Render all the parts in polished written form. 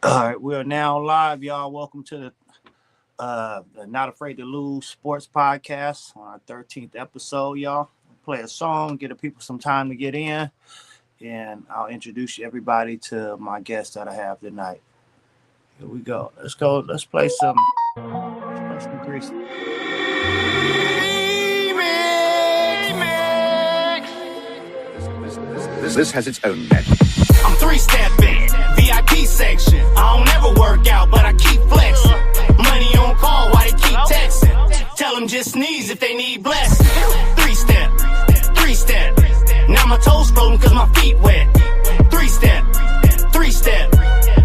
All right, we are now live, y'all. Welcome to the Not Afraid to Lose Sports Podcast on our 13th episode, y'all. Play a song, get the people some time to get in, and I'll introduce everybody to my guests that I have tonight. Here we go. Let's go. Let's play some. Let's play some Grease. This has its own magic. I'm three-stepping, VIP section. I don't ever work out, but I keep flexing. Money on call, why they keep texting? Tell them just sneeze if they need blessing. Three-step. Now my toes floating cause my feet wet. Three-step.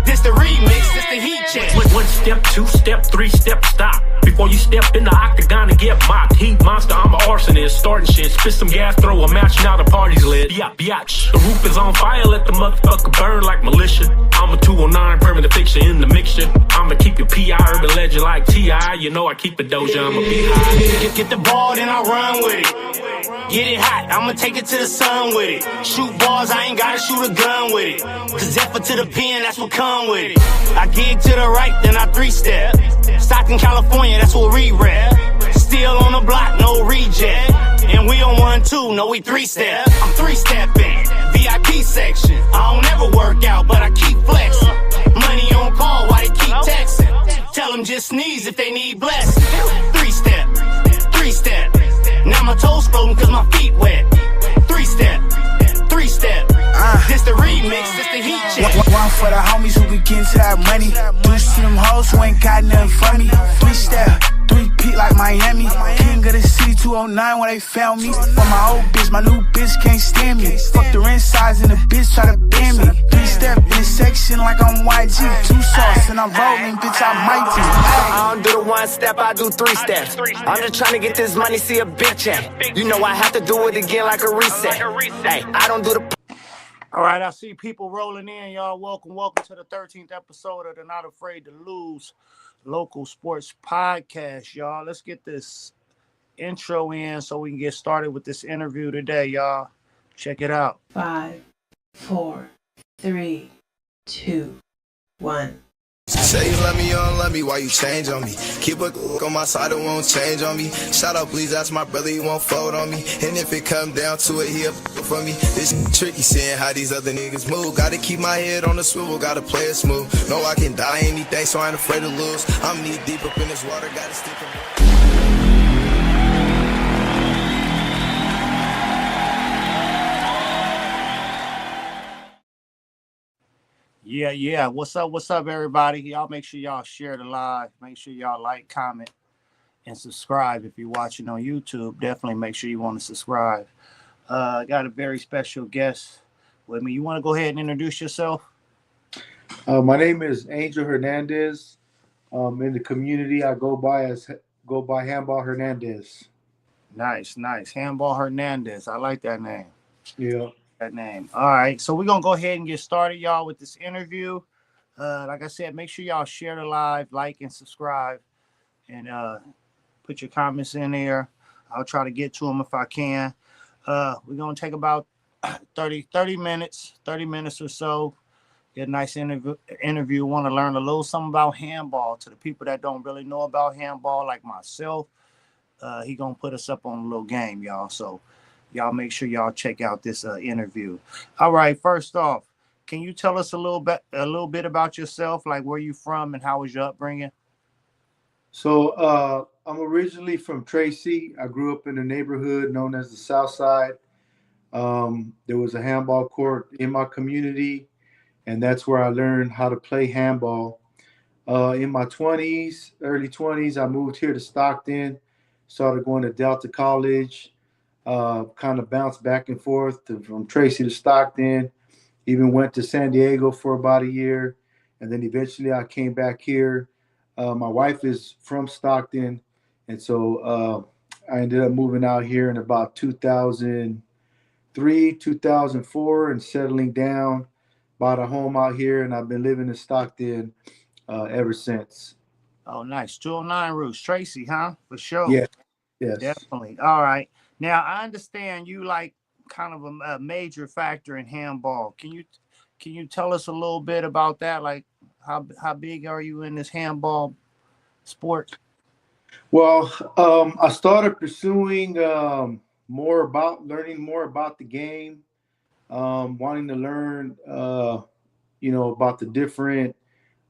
This the remix, this the heat check. One step, two step, three step, stop. Before you step in the octagon and get mocked. Heat monster, I'm an arsonist, starting shit. Spit some gas, throw a match, now the party's lit. Biatch. The roof is on fire, let the motherfucker burn like militia. I'm a 209, permanent fixture in the mixture. I'ma keep your PI urban legend like T.I. You know I keep a doja, I'm a beehive. Get the ball, then I run with it. Get it hot, I'ma take it to the sun with it. Shoot balls, I ain't gotta shoot a gun with it. Cause effort to the pen, that's what come with it. I gig to the right, then I three-step. Stockton, California, that's what we rep. Still on the block, no reject. And we on 1-2, no, we three-step. I'm three-stepping, VIP section. I don't ever work out, but I keep flexing. Money on call, why they keep texting? Tell them just sneeze if they need blessing. Three-step. Now my toes floating cause my feet wet. Three-step. This the remix, this the heat check. One for the homies who be getting to that money. Deuce to them hoes who ain't got nothing for me. Three-step, three-peat like Miami. King of the city 209 when they found me. For my old bitch, my new bitch can't stand me. Fuck the insides and the bitch try to ban me. Three-step in the section like I'm YG. Two sauce and I'm rolling, bitch, I might be. I don't do the one step, I do three steps. I'm just trying to get this money, see a big check. You know I have to do it again like a reset. Hey, I don't do the... All right, I see people rolling in, y'all. Welcome to the 13th episode of the Not Afraid to Lose Local Sports Podcast, y'all. Let's get this intro in so we can get started with this interview today, y'all. Check it out. 5, 4, 3, 2, 1. Say you love me, you don't love me, why you change on me? Keep a on my side, it won't change on me. Shout out, please, that's my brother, he won't fold on me. And if it come down to it, he'll for me. This tricky, seeing how these other niggas move. Gotta keep my head on the swivel, gotta play it smooth. Know I can die anything, so I ain't afraid to lose. I'm knee deep up in this water, gotta stick in. Yeah. What's up, everybody? Y'all make sure y'all share the live. Make sure y'all like, comment, and subscribe if you're watching on YouTube. Definitely make sure you want to subscribe. I got a very special guest with me. You want to go ahead and introduce yourself? My name is Angel Hernandez. In the community, I go by Handball Hernandez. Nice. Handball Hernandez. I like that name. Yeah. That name. All right, so we're gonna go ahead and get started, y'all, with this interview. Like I said, make sure y'all share the live, like and subscribe, and put your comments in there. I'll try to get to them if I can. We're gonna take about 30 minutes or so. Get a nice interview. Want to learn a little something about handball to the people that don't really know about handball, like myself. He gonna put us up on a little game, y'all. So y'all make sure y'all check out this interview. All right, first off, can you tell us a little bit about yourself, like where you from and how was your upbringing? So I'm originally from Tracy. I grew up in a neighborhood known as the South Side. There was a handball court in my community, and that's where I learned how to play handball. In my early 20s, I moved here to Stockton, started going to Delta College. Kind of bounced back and forth from Tracy to Stockton, even went to San Diego for about a year. And then eventually I came back here. My wife is from Stockton. And so I ended up moving out here in about 2003, 2004 and settling down, bought a home out here. And I've been living in Stockton ever since. Oh, nice. 209 Roots. Tracy, huh? For sure. Yeah. Yes. Definitely. All right. Now, I understand you like kind of a major factor in handball. Can you tell us a little bit about that? Like How big are you in this handball sport? Well, I started pursuing learning more about the game, wanting to learn, about the different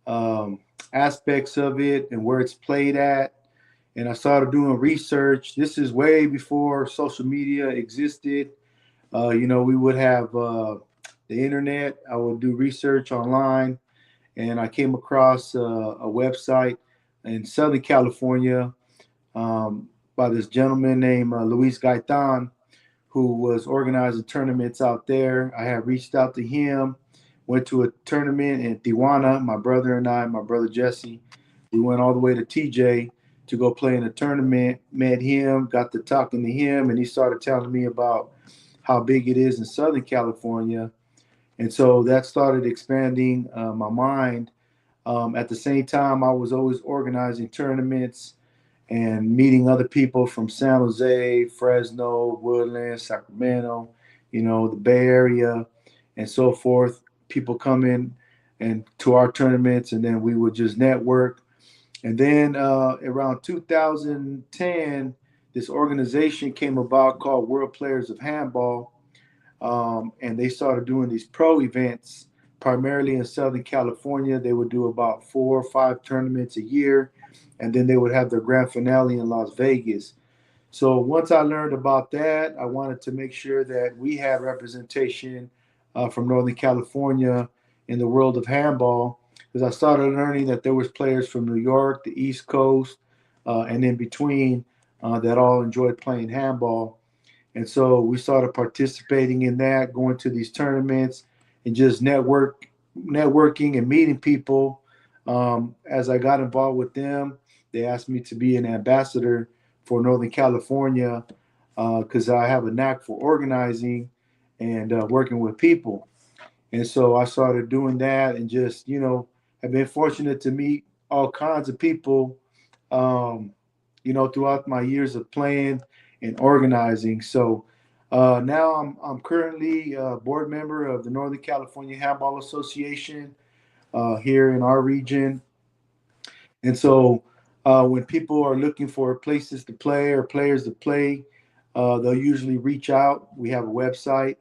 um, aspects of it and where it's played at. And I started doing research. This is way before social media existed. We would have the internet. I would do research online, and I came across a website in Southern California by this gentleman named Luis Gaitan, who was organizing tournaments out there. I had reached out to him, went to a tournament in Tijuana. My brother and I, my brother Jesse, we went all the way to TJ to go play in a tournament. Met him, got to talking to him, and he started telling me about how big it is in Southern California. And so that started expanding my mind. At the same time, I was always organizing tournaments and meeting other people from San Jose, Fresno, Woodland, Sacramento, the Bay Area, and so forth. People come in and to our tournaments, and then we would just network. And then around 2010, this organization came about called World Players of Handball, and they started doing these pro events primarily in Southern California. They would do about 4 or 5 tournaments a year, and then they would have their grand finale in Las Vegas. So once I learned about that, I wanted to make sure that we had representation from Northern California in the world of handball, because I started learning that there was players from New York, the East Coast, and in between that all enjoyed playing handball. And so we started participating in that, going to these tournaments and just networking and meeting people. As I got involved with them, they asked me to be an ambassador for Northern California because I have a knack for organizing and working with people. And so I started doing that and just, have been fortunate to meet all kinds of people, throughout my years of playing and organizing. So now I'm currently a board member of the Northern California Handball Association here in our region. And so when people are looking for places to play or players to play, they'll usually reach out. We have a website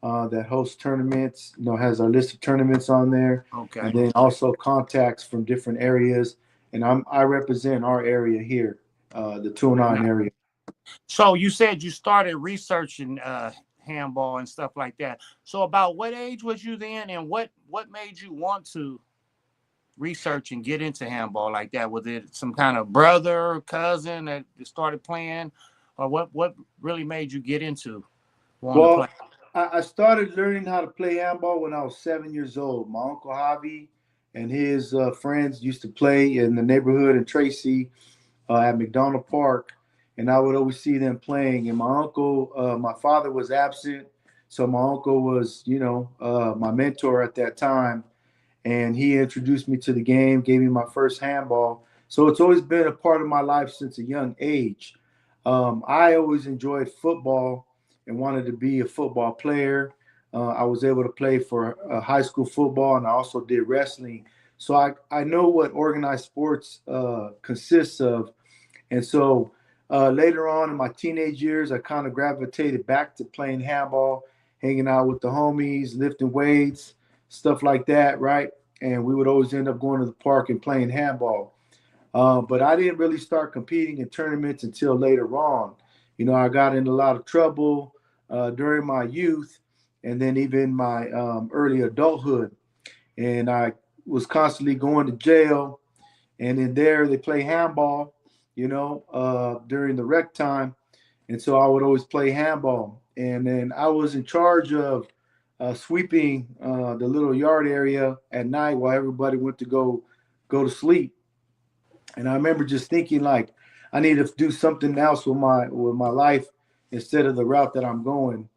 that hosts tournaments, has our list of tournaments on there, Okay. and then also contacts from different areas. And I represent our area here, the Tucson area. So you said you started researching handball and stuff like that. So about what age was you then, and what made you want to research and get into handball like that? Was it some kind of brother, cousin that started playing, or what really made you get into wanting to play? Well, I started learning how to play handball when I was 7 years old. My uncle Javi and his friends used to play in the neighborhood in Tracy at McDonald Park, and I would always see them playing. And my father was absent, so my uncle was, my mentor at that time, and he introduced me to the game, gave me my first handball. So it's always been a part of my life since a young age. I always enjoyed football and wanted to be a football player. I was able to play for high school football, and I also did wrestling. So I know what organized sports consists of. And so later on in my teenage years, I kind of gravitated back to playing handball, hanging out with the homies, lifting weights, stuff like that, right? And we would always end up going to the park and playing handball. But I didn't really start competing in tournaments until later on. I got in a lot of trouble during my youth and then even my early adulthood. And I was constantly going to jail. And in there, they play handball, during the rec time. And so I would always play handball. And then I was in charge of sweeping the little yard area at night while everybody went to go to sleep. And I remember just thinking like I need to do something else with my life instead of the route that I'm going.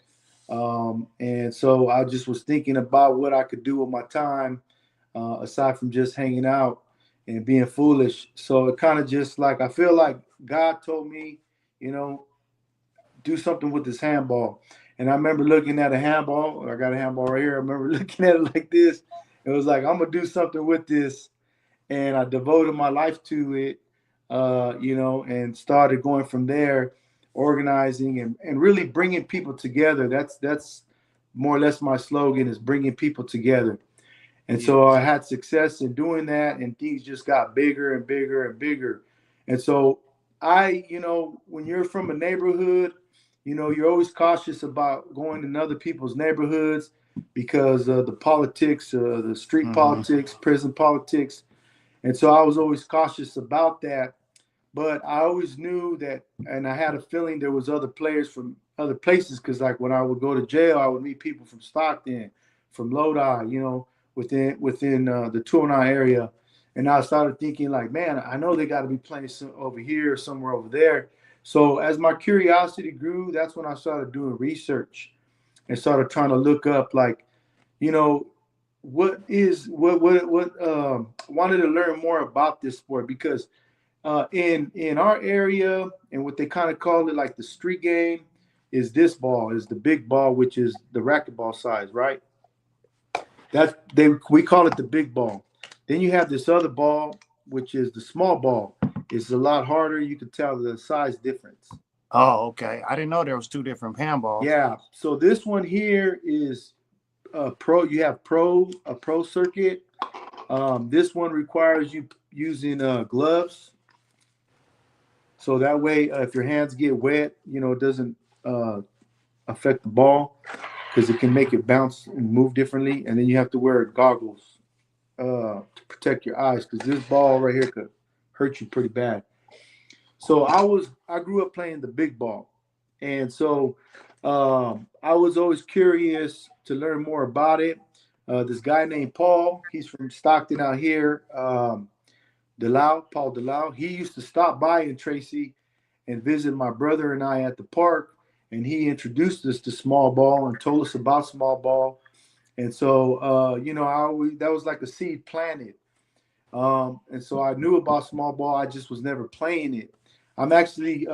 And so I just was thinking about what I could do with my time aside from just hanging out and being foolish. So it kind of just like I feel like God told me, do something with this handball. And I remember looking at a handball. I got a handball right here. I remember looking at it like this, It was like, I'm gonna do something with this, and I devoted my life to it, and started going from there, organizing and really bringing people together. That's more or less my slogan, is bringing people together. And Yeah. so I had success in doing that, and things just got bigger and bigger and bigger. And so when you're from a neighborhood, you're always cautious about going in other people's neighborhoods because of the politics, the street Mm-hmm. politics, prison politics. And so I was always cautious about that. But I always knew that, and I had a feeling there was other players from other places, because like when I would go to jail, I would meet people from Stockton, from Lodi, within the 209 area. And I started thinking like, man, I know they got to be playing over here, somewhere over there. So as my curiosity grew, that's when I started doing research and started trying to look up, like, you know, wanted to learn more about this sport, because in our area, and what they kind of call it, like the street game, is this ball, is the big ball, which is the racquetball size, right? We call it the big ball. Then you have this other ball, which is the small ball. It's a lot harder. You can tell the size difference. Oh, okay. I didn't know there was two different handballs. Yeah. So this one here is pro. You have a pro circuit. This one requires you using gloves. So that way, if your hands get wet, it doesn't affect the ball, because it can make it bounce and move differently. And then you have to wear goggles to protect your eyes, because this ball right here could hurt you pretty bad. So I grew up playing the big ball, and so I was always curious to learn more about it. This guy named Paul, he's from Stockton out here. Paul Delau. He used to stop by in Tracy and visit my brother and I at the park, and he introduced us to small ball and told us about small ball. And so, that was like a seed planted. And so I knew about small ball. I just was never playing it. I'm actually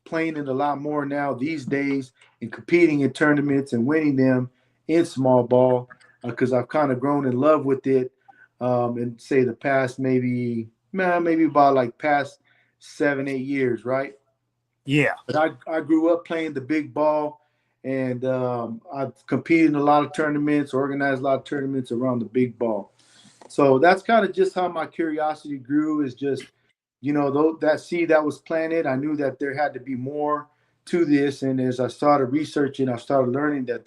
playing it a lot more now these days, and competing in tournaments and winning them in small ball, because I've kind of grown in love with it. And say the past maybe about like past 7-8 years, right? Yeah. But I grew up playing the big ball, and I've competed in a lot of tournaments, organized a lot of tournaments around the big ball. So that's kind of just how my curiosity grew, is just, that seed that was planted, I knew that there had to be more to this. And as I started researching, I started learning that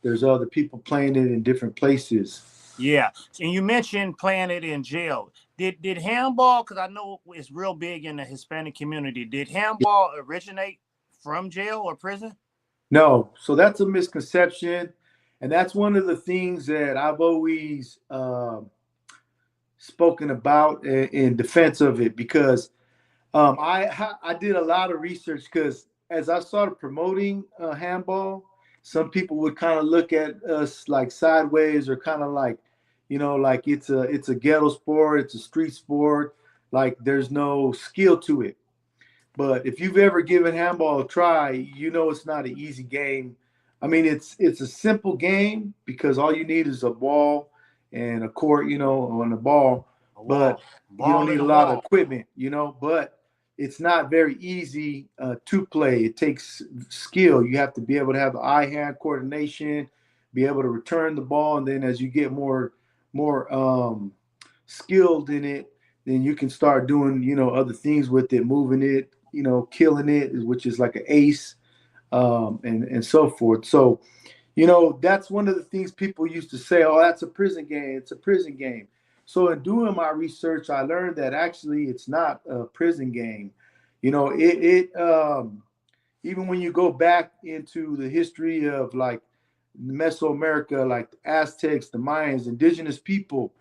there's other people playing it in different places. Yeah. And you mentioned playing it in jail. Did handball, because I know it's real big in the Hispanic community, did handball originate from jail or prison? No. So that's a misconception. And that's one of the things that I've always spoken about in defense of it, because I did a lot of research, because as I started promoting handball, some people would kind of look at us like sideways, or kind of like, like it's a ghetto sport, it's a street sport, like there's no skill to it. But if you've ever given handball a try, it's not an easy game. I mean, it's a simple game, because all you need is a ball and a court, on the ball. But you don't need a lot of equipment, but it's not very easy to play. It takes skill. You have to be able to have eye-hand coordination, be able to return the ball, and then as you get more skilled in it, then you can start doing, other things with it, moving it, killing it, which is like an ace, and so forth. So, that's one of the things people used to say, oh, that's a prison game. It's a prison game. So in doing my research, I learned that actually it's not a prison game. Even when you go back into the history of like Mesoamerica, like the Aztecs, the Mayans, indigenous people,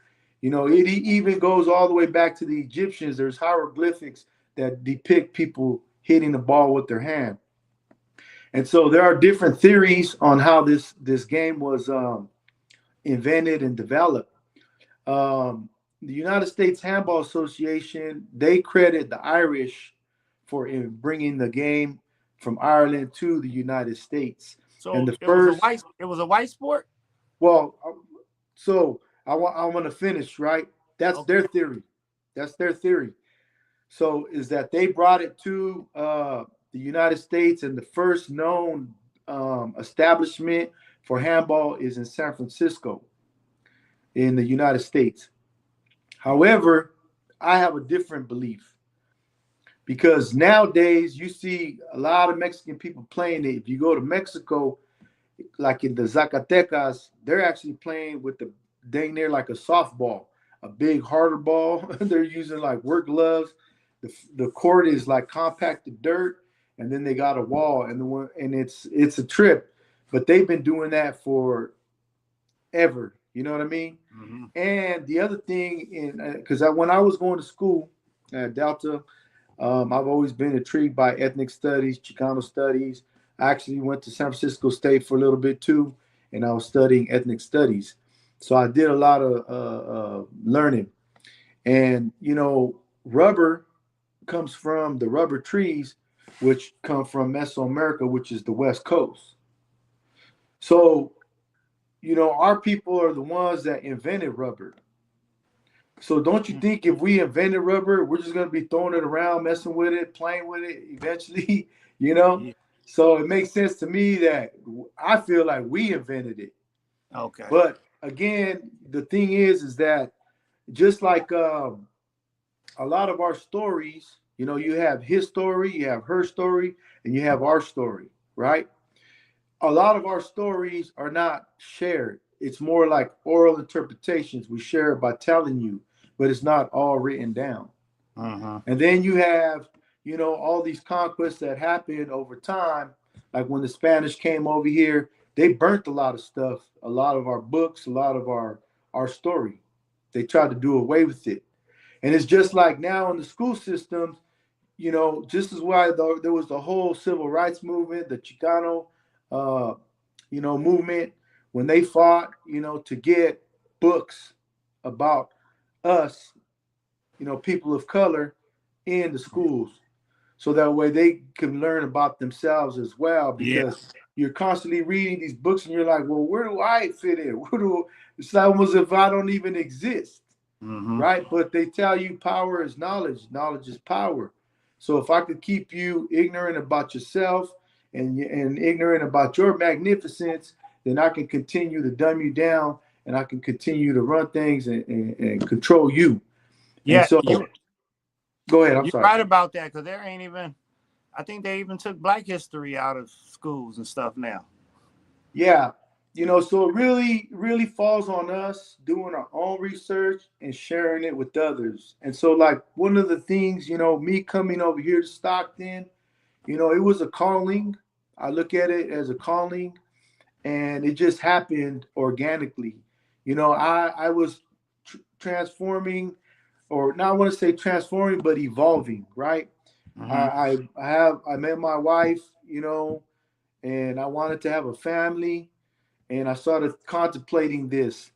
it even goes all the way back to the Egyptians. There's hieroglyphics that depict people hitting the ball with their hand. And so there are different theories on how this game was invented and developed. The United States Handball Association, they credit the Irish for bringing the game from Ireland to the United States. So and the it first, was a white sport? well, So I want to finish, right? That's Okay. their theory. That's their theory. So is that they brought it to the United States, and the first known establishment for handball is in San Francisco in the United States. However, I have a different belief because nowadays you see a lot of Mexican people playing it. If you go to Mexico, like in the Zacatecas, they're actually playing with the dang near like a softball, a big harder ball. They're using like work gloves. The court is like compacted dirt, and then they got a wall, and it's a trip. But they've been doing that for ever. You know what I mean? Mm-hmm. And the other thing, in because when I was going to school at Delta, I've always been intrigued by ethnic studies, Chicano studies. I actually went to San Francisco State for a little bit too, and I was studying ethnic studies. So I did a lot of learning. And, rubber comes from the rubber trees, which come from Mesoamerica, which is the West Coast. So, our people are the ones that invented rubber. So don't you think if we invented rubber, we're just gonna be throwing it around, messing with it, playing with it eventually, you know? Yeah. So it makes sense to me that I feel like we invented it. Okay. But again, the thing is that just like a lot of our stories, you have his story, you have her story, and you have our story, right? A lot of our stories are not shared. It's more like oral interpretations. We share it by telling you, but it's not all written down. Uh-huh. And then you have, all these conquests that happened over time. Like when the Spanish came over here, they burnt a lot of stuff, a lot of our books, a lot of our story. They tried to do away with it. And it's just like now in the school systems, just as why there was the whole civil rights movement, the Chicano, movement, when they fought, to get books about us, people of color in the schools. So that way they can learn about themselves as well, Yeah. because you're constantly reading these books and you're like, well, where do I fit in? It's almost as if I don't even exist. Mm-hmm. Right? But they tell you power is knowledge, knowledge is power. So if I could keep you ignorant about yourself and ignorant about your magnificence, then I can continue to dumb you down, and I can continue to run things and control you. And Yeah, so, go ahead. I'm you're sorry. right about that, because there ain't even, I think they even took Black history out of schools and stuff now. Yeah. So it really, really falls on us doing our own research and sharing it with others. And so, like, one of the things, me coming over here to Stockton, it was a calling. I look at it as a calling, and it just happened organically. I was transforming, or not, I want to say transforming, but evolving, right? Mm-hmm. I met my wife, and I wanted to have a family, and I started contemplating this.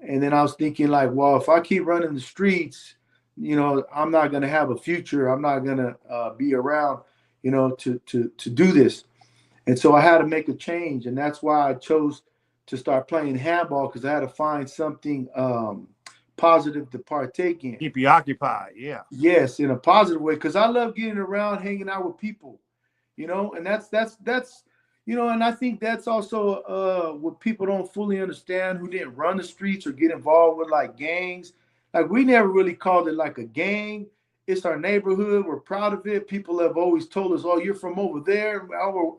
And then I was thinking, like, well, if I keep running the streets, I'm not going to have a future. I'm not going to be around, to do this. And so I had to make a change. And that's why I chose to start playing handball, because I had to find something positive to partake in. Keep you occupied. Yeah. Yes, in a positive way, because I love getting around, hanging out with people, and that's and I think that's also what people don't fully understand, who didn't run the streets or get involved with like gangs. Like, we never really called it like a gang. It's our neighborhood. We're proud of it. People have always told us, "Oh, you're from over there."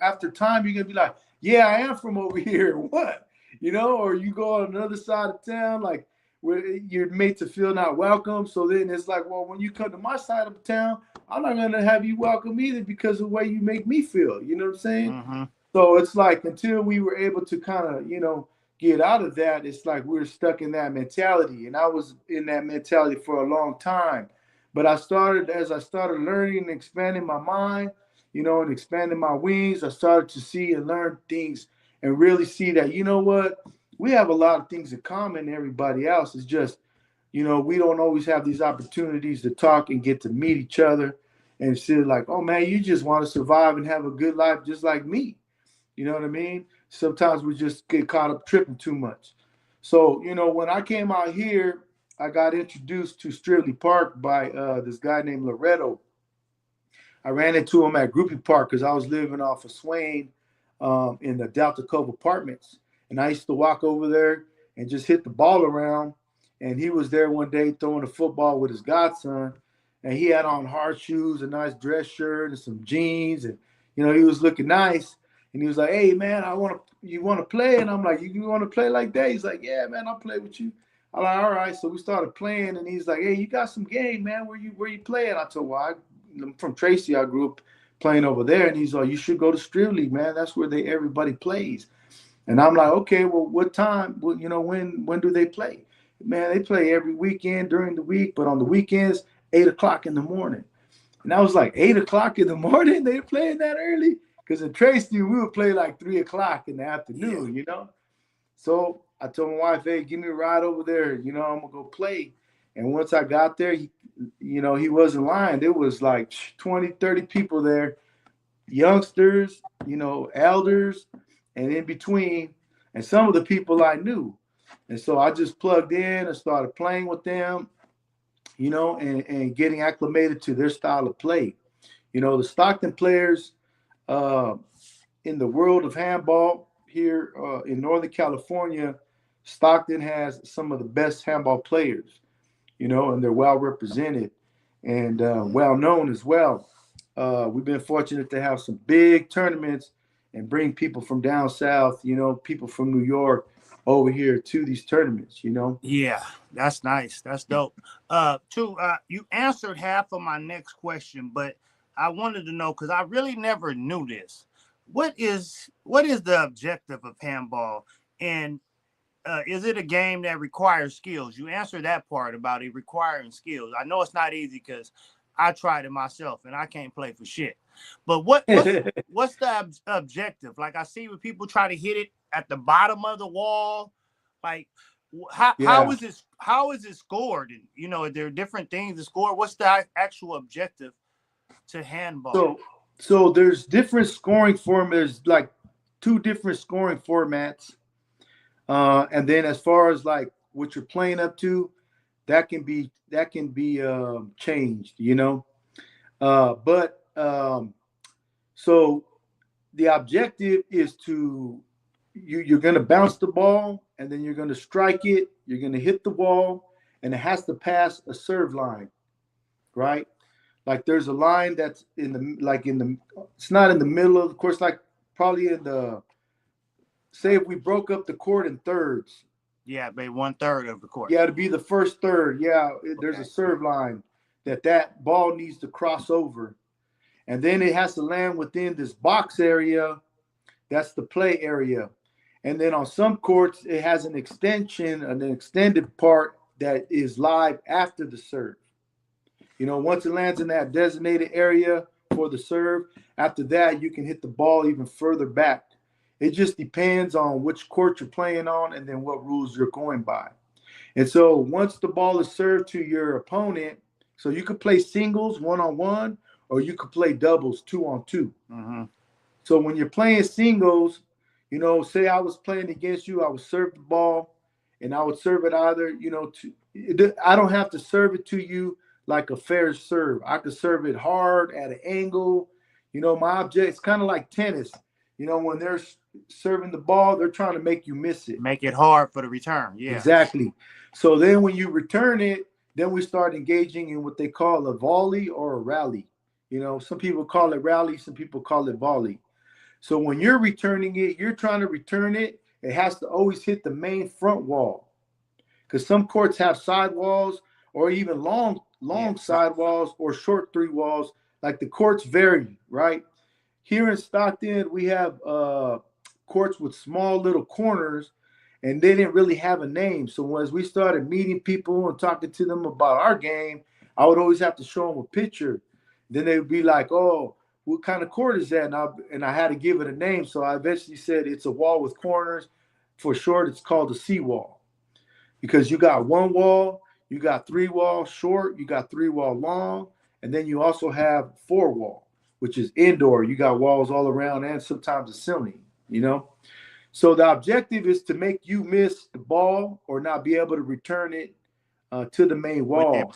After time, you're gonna be like, "Yeah, I am from over here." What? Or you go on another side of town, like, where you're made to feel not welcome. So then it's like, well, when you come to my side of town, I'm not gonna have you welcome either, because of the way you make me feel. You know what I'm saying? Mm-hmm. So it's like, until we were able to kind of, get out of that, it's like we're stuck in that mentality. And I was in that mentality for a long time. But as I started learning and expanding my mind, and expanding my wings, I started to see and learn things, and really see that, what? We have a lot of things in common, everybody else. It's just, we don't always have these opportunities to talk and get to meet each other and see, like, oh man, you just want to survive and have a good life just like me. You know what I mean? Sometimes we just get caught up tripping too much. So, when I came out here, I got introduced to Strictly Park by this guy named Loretto. I ran into him at Groupie Park because I was living off of Swain in the Delta Cove Apartments. And I used to walk over there and just hit the ball around. And he was there one day throwing a football with his godson. And he had on hard shoes, a nice dress shirt, and some jeans. And, he was looking nice. And he was like, "Hey, man, you want to play?" And I'm like, "You want to play like that?" He's like, "Yeah, man, I'll play with you." I'm like, "All right." So we started playing. And he's like, "Hey, you got some game, man. Where you playing?" I told him, "Well, I'm from Tracy. I grew up playing over there." And he's like, "You should go to Strictly, man. That's where everybody plays." And I'm like, "Okay, well, what time? Well, when do they play?" "Man, they play every weekend during the week, but on the weekends, 8 o'clock in the morning." And I was like, 8 o'clock in the morning? They playing that early? Because in Tracy, we would play like 3 o'clock in the afternoon, So I told my wife, "Hey, give me a ride over there. I'm going to go play." And once I got there, he wasn't lying. There was like 20, 30 people there, youngsters, elders, and in between, and some of the people I knew. And so I just plugged in and started playing with them, and getting acclimated to their style of play. The Stockton players in the world of handball here in Northern California, Stockton has some of the best handball players, and they're well represented and well known as well. We've been fortunate to have some big tournaments and bring people from down south, people from New York over here to these tournaments, Yeah, that's nice. That's dope. You answered half of my next question, but I wanted to know because I really never knew this. What is the objective of handball, and is it a game that requires skills? You answered that part about it requiring skills. I know it's not easy because I tried it myself and I can't play for shit. But what's the objective? Like I see when people try to hit it at the bottom of the wall, like how Yeah. how is it scored? And there are different things to score. What's the actual objective to handball? So there's different scoring formats, like two different scoring formats. And then as far as like what you're playing up to, that can be changed. But so the objective is you're going to bounce the ball and then you're going to strike it. You're going to hit the wall and it has to pass a serve line, right? Like there's a line that's it's not in the middle of the course, like probably say if we broke up the court in thirds. Yeah, maybe 1/3 of the court. Yeah, to be the first third. Yeah, there's Okay. a serve line that ball needs to cross over. And then it has to land within this box area. That's the play area. And then on some courts, it has an extended part that is live after the serve. Once it lands in that designated area for the serve, after that, you can hit the ball even further back. It just depends on which court you're playing on and then what rules you're going by. And so once the ball is served to your opponent, so you could play singles 1-on-1, or you could play doubles 2-on-2. Mm-hmm. So when you're playing singles, say I was playing against you, I would serve the ball and I would serve it either, I don't have to serve it to you like a fair serve. I could serve it hard at an angle. My object, it's kind of like tennis. When they're serving the ball, they're trying to make you miss it. Make it hard for the return. Yeah. Exactly. So then when you return it, then we start engaging in what they call a volley or a rally. Some people call it rally, some people call it volley. So when you're returning it, you're trying to return it. It has to always hit the main front wall, because some courts have side walls or even long side walls or short three walls. Like the courts vary, right? Here in Stockton, we have courts with small little corners, and they didn't really have a name. So as we started meeting people and talking to them about our game, I would always have to show them a picture. Then they would be like, "Oh, what kind of court is that?" And I had to give it a name. So I eventually said it's a wall with corners. For short, it's called a C-wall, because you got one wall, you got three wall short, you got three wall long, and then you also have four wall, which is indoor. You got walls all around and sometimes a ceiling, So the objective is to make you miss the ball or not be able to return it to the main within wall.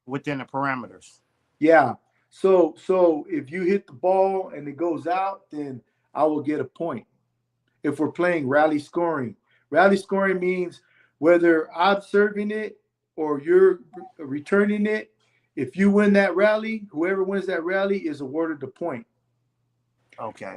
within the parameters. Yeah. So if you hit the ball and it goes out, then I will get a point. If we're playing rally scoring means whether I'm serving it or you're returning it. If you win that rally, whoever wins that rally is awarded the point. Okay.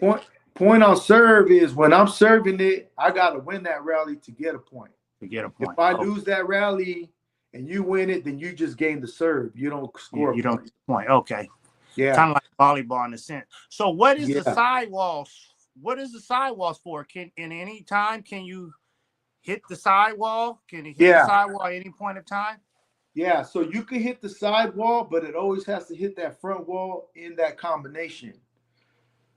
Point on serve is when I'm serving it, I got to win that rally to get a point. To get a If point. I lose that rally and you win it, then you just gain the serve. You don't score you a don't point. get the point. Okay. Yeah. Kind of like volleyball in a sense. So what is the Yeah. sidewalls? What is the sidewalls for? Can in any time can you hit the sidewall? Can you hit Yeah. the sidewall at any point of time? Yeah, so you can hit the side wall, but it always has to hit that front wall in that combination.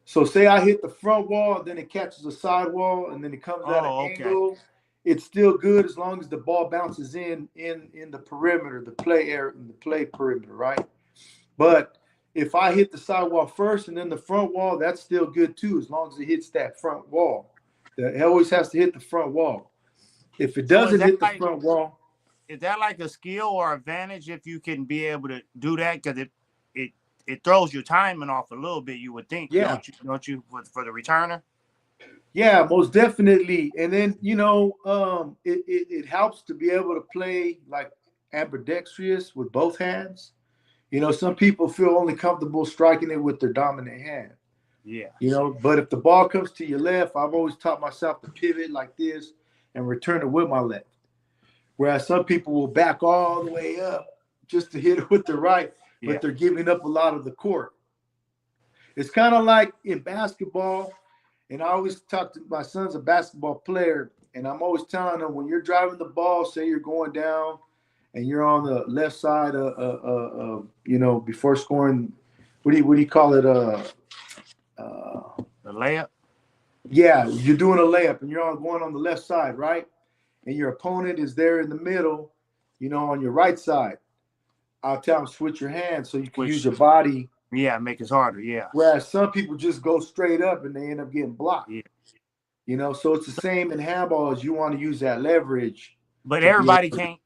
So say I hit the front wall, then it catches the side wall, and then it comes at an okay. angle. It's still good as long as the ball bounces in the perimeter, the play area, the play perimeter, right? But if I hit the side wall first and then the front wall, that's still good too, as long as it hits that front wall. It always has to hit the front wall. If it doesn't hit the front wall, is that like a skill or advantage if you can be able to do that? Because it throws your timing off a little bit, you would think. Yeah. Don't you for the returner? Yeah, most definitely. And then, it helps to be able to play like ambidextrous with both hands. Some people feel only comfortable striking it with their dominant hand. Yeah. But if the ball comes to your left, I've always taught myself to pivot like this and return it with my left. Whereas some people will back all the way up just to hit it with the right, but they're giving up a lot of the court. It's kind of like in basketball, and I always talk to my son's a basketball player, and I'm always telling them when you're driving the ball, say you're going down and you're on the left side before scoring, what do you call it? The layup? Yeah, you're doing a layup and you're going on the left side, right? And your opponent is there in the middle, on your right side. I'll tell them switch your hands so you can use your body. Yeah, make it harder. Yeah. Whereas some people just go straight up and they end up getting blocked. Yeah. So it's the same in handball as you want to use that leverage. But everybody can't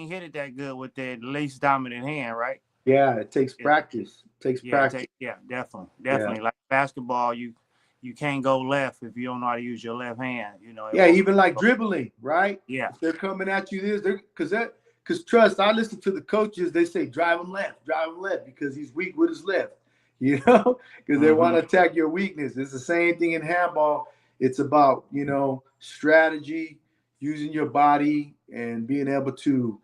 hit it that good with their least dominant hand, right? Yeah, it takes practice. Practice. Definitely. Yeah. Like basketball, you can't go left if you don't know how to use your left hand. Even like dribbling, right? Yeah. If they're coming at you, because trust, I listen to the coaches. They say drive him left, because he's weak with his left. Because they want to attack your weakness. It's the same thing in handball. It's about strategy, using your body, and being able to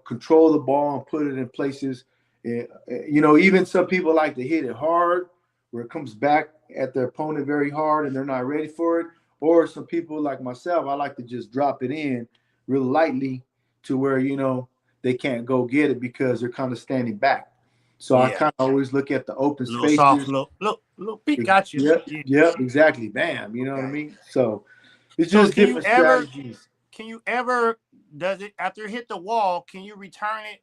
control the ball and put it in places. Even some people like to hit it hard, where it comes back at their opponent very hard and they're not ready for it. Or some people like myself, I like to just drop it in real lightly to where, they can't go get it because they're kind of standing back. So I kind of always look at the open spaces. Soft, little peek, got you. Yep, exactly. Bam, you know what I mean? So it's just different strategies. Can you ever, does it, after it hit the wall, can you return it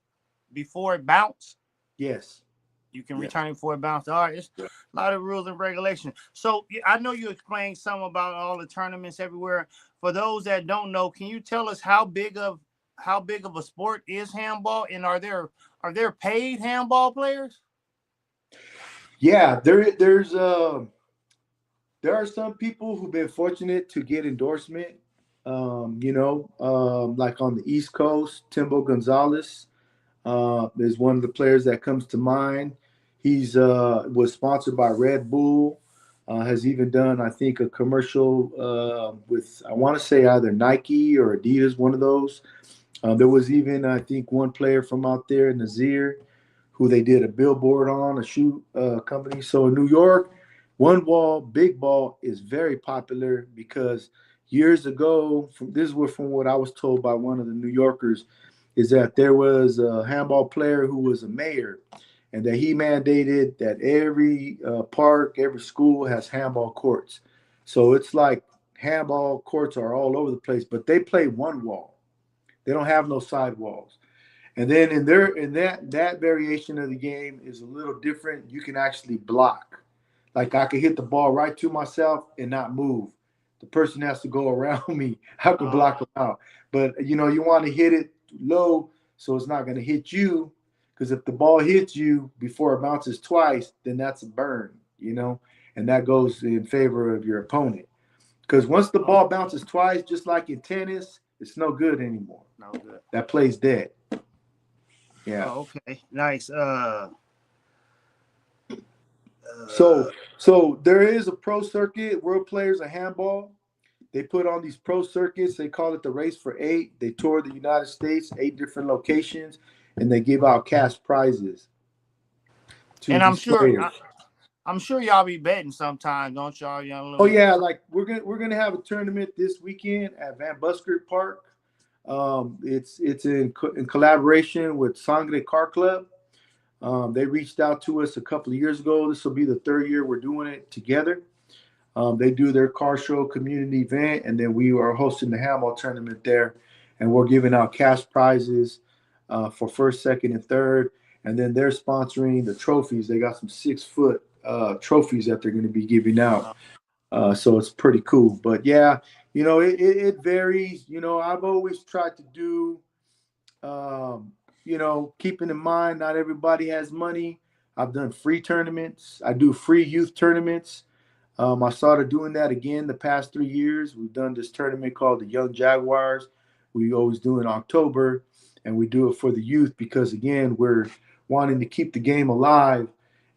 before it bounces? Yes. You can return it before it bounces. All right, it's a lot of rules and regulations. So I know you explained some about all the tournaments everywhere. For those that don't know, can you tell us how big of a sport is handball, and are there paid handball players? Yeah, there are some people who've been fortunate to get endorsement. Like on the East Coast, Timbo Gonzalez is one of the players that comes to mind. He's was sponsored by Red Bull, has even done, I think, a commercial with, I want to say, either Nike or Adidas, one of those. There was even, I think, one player from out there, Nazir, who they did a billboard on, a shoe company. So in New York, one ball, big ball is very popular because years ago, this is from what I was told by one of the New Yorkers, is that there was a handball player who was a mayor, and that he mandated that every park, every school has handball courts. So it's like handball courts are all over the place, but they play one wall. They don't have no side walls. And then in that variation of the game is a little different. You can actually block. Like I can hit the ball right to myself and not move. the person has to go around me. I can block them out. But, you want to hit it low so it's not going to hit you, because if the ball hits you before it bounces twice, then that's a burn, and that goes in favor of your opponent. Because once the ball bounces twice, just like in tennis, it's no good anymore. No good. That play's dead. Yeah. Oh, okay. Nice. So there is a pro circuit, World Players of Handball. They put on these pro circuits. They call it the Race for 8. They tour the United States, 8 different locations, and they give out cash prizes. And I'm sure y'all be betting sometime, don't y'all? Oh yeah, like we're gonna have a tournament this weekend at Van Buskirk Park. It's in collaboration with Sangre Car Club. They reached out to us a couple of years ago. This will be the 3rd year we're doing it together. They do their car show community event, and then we are hosting the handball tournament there, and we're giving out cash prizes for 1st, 2nd, and 3rd, and then they're sponsoring the trophies. They got some 6-foot trophies that they're going to be giving out, so it's pretty cool. But yeah, it varies. I've always tried to do, keeping in mind not everybody has money. I've done free tournaments. I do free youth tournaments. I started doing that again the past 3 years. We've done this tournament called the Young Jaguars. We always do in October, and we do it for the youth because, again, we're wanting to keep the game alive.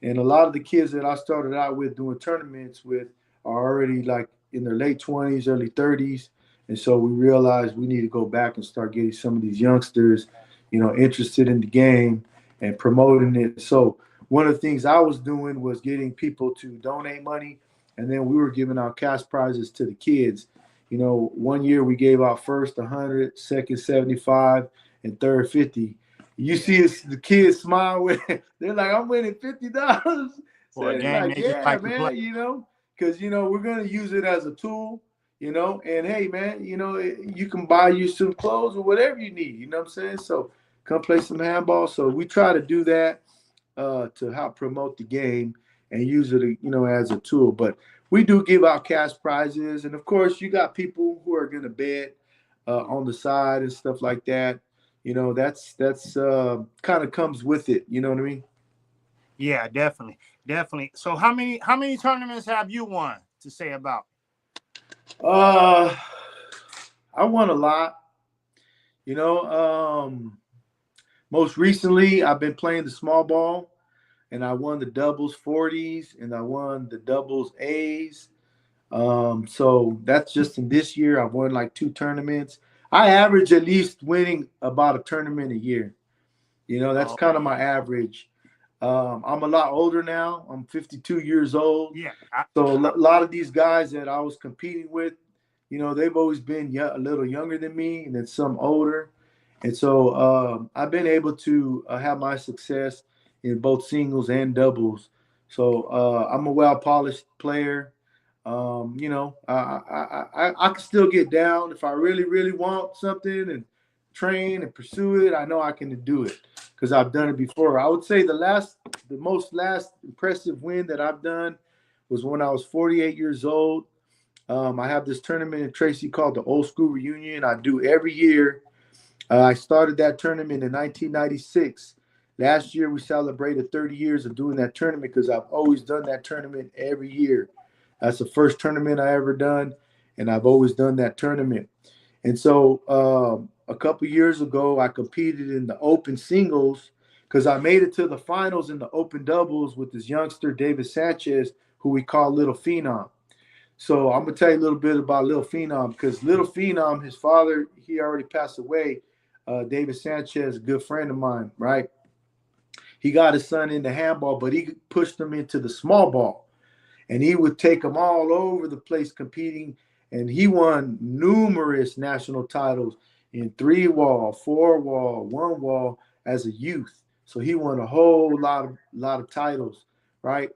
And a lot of the kids that I started out with doing tournaments with are already like in their late 20s, early 30s. And so we realized we need to go back and start getting some of these youngsters, interested in the game and promoting it. So one of the things I was doing was getting people to donate money. And then we were giving out cash prizes to the kids. One year we gave out 1st 100, 2nd 75, and 3rd 50. You see the kids smile when they're like, "I'm winning $50." So they're like, "Yeah, man," because we're gonna use it as a tool, And hey, man, you can buy you some clothes or whatever you need. You know what I'm saying? So come play some handball. So we try to do that to help promote the game and use it, as a tool. But we do give out cash prizes. And, of course, you got people who are going to bet on the side and stuff like that. That's kind of comes with it. You know what I mean? Yeah, definitely. So how many tournaments have you won to say about? I won a lot. Most recently, I've been playing the small ball. And I won the doubles 40s, and I won the doubles A's. So that's just in this year. I've won like 2 tournaments. I average at least winning about a tournament a year. That's kind of my average. I'm a lot older now. I'm 52 years old. Yeah. So a lot of these guys that I was competing with, they've always been a little younger than me, and then some older. And so I've been able to have my success in both singles and doubles. So I'm a well-polished player. I can still get down if I really, really want something and train and pursue it. I know I can do it because I've done it before. I would say the most impressive win that I've done was when I was 48 years old. I have this tournament in Tracy called the Old School Reunion. I do every year. I started that tournament in 1996. Last year, we celebrated 30 years of doing that tournament because I've always done that tournament every year. That's the first tournament I ever done, and I've always done that tournament. And so a couple years ago, I competed in the open singles because I made it to the finals in the open doubles with this youngster, David Sanchez, who we call Little Phenom. So I'm going to tell you a little bit about Little Phenom because Little Phenom, his father, he already passed away. David Sanchez, a good friend of mine, right? He got his son into handball, but he pushed him into the small ball. And he would take him all over the place competing. And he won numerous national titles in 3-wall, 4-wall, 1-wall as a youth. So he won a whole lot of titles, right?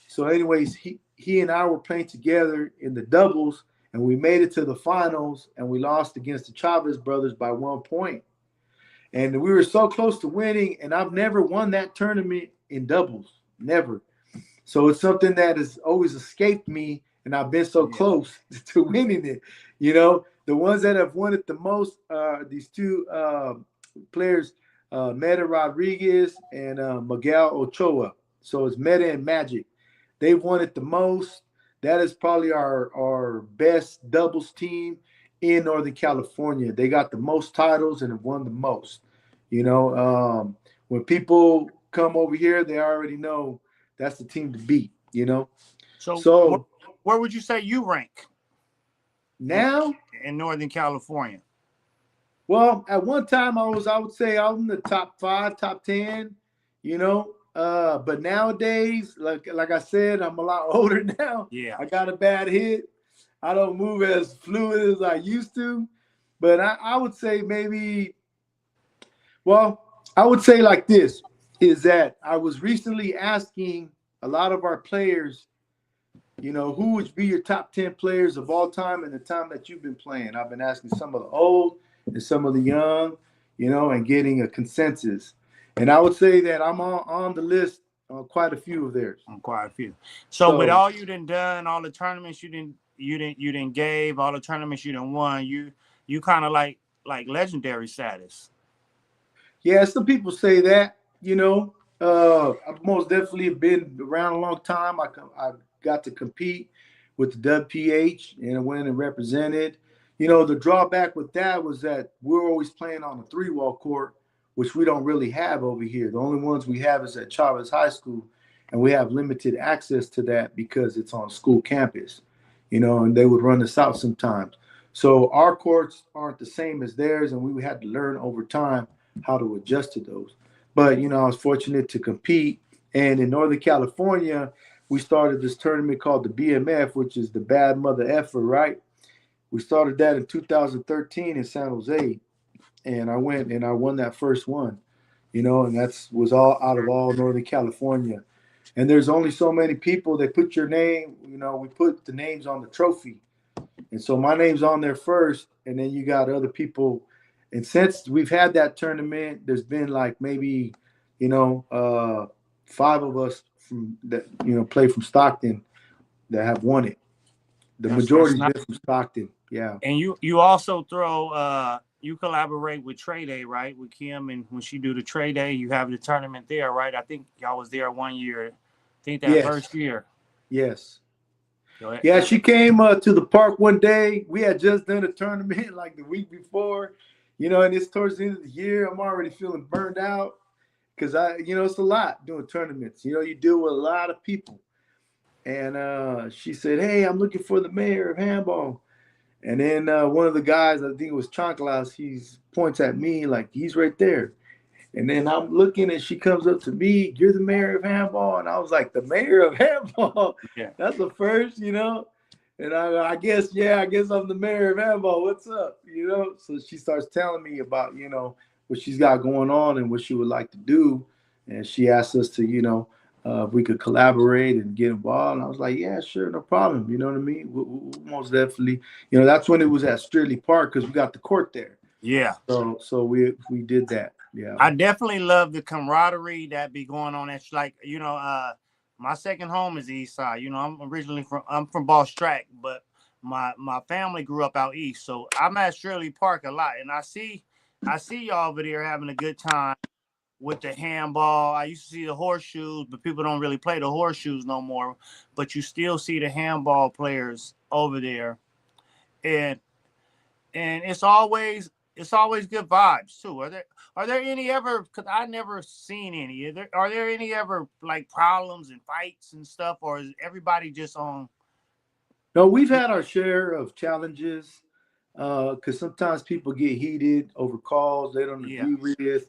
So anyways, he and I were playing together in the doubles, and we made it to the finals, and we lost against the Chavez brothers by 1 point. And we were so close to winning, and I've never won that tournament in doubles, never. So it's something that has always escaped me, and I've been so close to winning it. You know, the ones that have won it the most are these two players, Meta Rodriguez and Miguel Ochoa. So it's Meta and Magic. They've won it the most. That is probably our best doubles team in Northern California. They got the most titles and have won the most. You know, when people come over here, they already know that's the team to beat. You know, so where would you say you rank now in Northern California? Well, at one time I would say I was in the top 5, top 10. You know, but nowadays, like I said, I'm a lot older now. Yeah, I got a bad hit. I don't move as fluid as I used to. But I would say maybe, well, I would say like this, is that I was recently asking a lot of our players, you know, who would be your top 10 players of all time in the time that you've been playing? I've been asking some of the old and some of the young, you know, and getting a consensus. And I would say that I'm on the list on quite a few of theirs. On quite a few. So with all you done, all the tournaments you didn't gave, all the tournaments you didn't won, you kind of like legendary status. Yeah, some people say that, you know. I've most definitely have been around a long time. I got to compete with the WPH and I went and represented. You know, the drawback with that was that we're always playing on a 3-wall court, which we don't really have over here. The only ones we have is at Chavez High School, and we have limited access to that because it's on school campus, you know, and they would run us out sometimes. So our courts aren't the same as theirs, and we had to learn over time how to adjust to those. But, you know, I was fortunate to compete. And in Northern California, we started this tournament called the BMF, which is the Bad Mother Effer, right? We started that in 2013 in San Jose. And I went and I won that first one, you know, and was all out of all Northern California. And there's only so many people that put your name, you know, we put the names on the trophy. And so my name's on there first, and then you got other people. And since we've had that tournament, there's been like maybe, you know, 5 of us from that, you know, play from Stockton that have won it. The majority's been from Stockton. Yeah. And you also throw you collaborate with Trey Day, right? With Kim, and when she do the Trey Day, you have the tournament there, right? I think y'all was there one year. I think that first year. Yes. Yeah, she came to the park one day. We had just done a tournament like the week before, you know, and it's towards the end of the year. I'm already feeling burned out because you know, it's a lot doing tournaments. You know, you deal with a lot of people. And she said, "Hey, I'm looking for the mayor of handball." And then one of the guys, I think it was Chanclas, he points at me like, "He's right there." And then I'm looking and she comes up to me, "You're the mayor of handball." And I was like, "The mayor of handball?" Yeah. That's the first, you know. And I guess I'm the mayor of handball. What's up? You know? So she starts telling me about, you know, what she's got going on and what she would like to do. And she asked us to, you know, if we could collaborate and get involved. And I was like, "Yeah, sure, no problem." You know what I mean? We most definitely, you know, that's when it was at Stridley Park because we got the court there. Yeah. So we did that. Yeah. I definitely love the camaraderie that be going on. It's like, you know, my second home is the East Side. You know, I'm from Boss Track, but my family grew up out east. So I'm at Shirley Park a lot, and I see y'all over there having a good time with the handball. I used to see the horseshoes, but people don't really play the horseshoes no more. But you still see the handball players over there, and it's always good vibes too. Are there any ever? Because I never seen any. Are there any ever like problems and fights and stuff, or is everybody just on? No, we've had our share of challenges because sometimes people get heated over calls they don't agree with.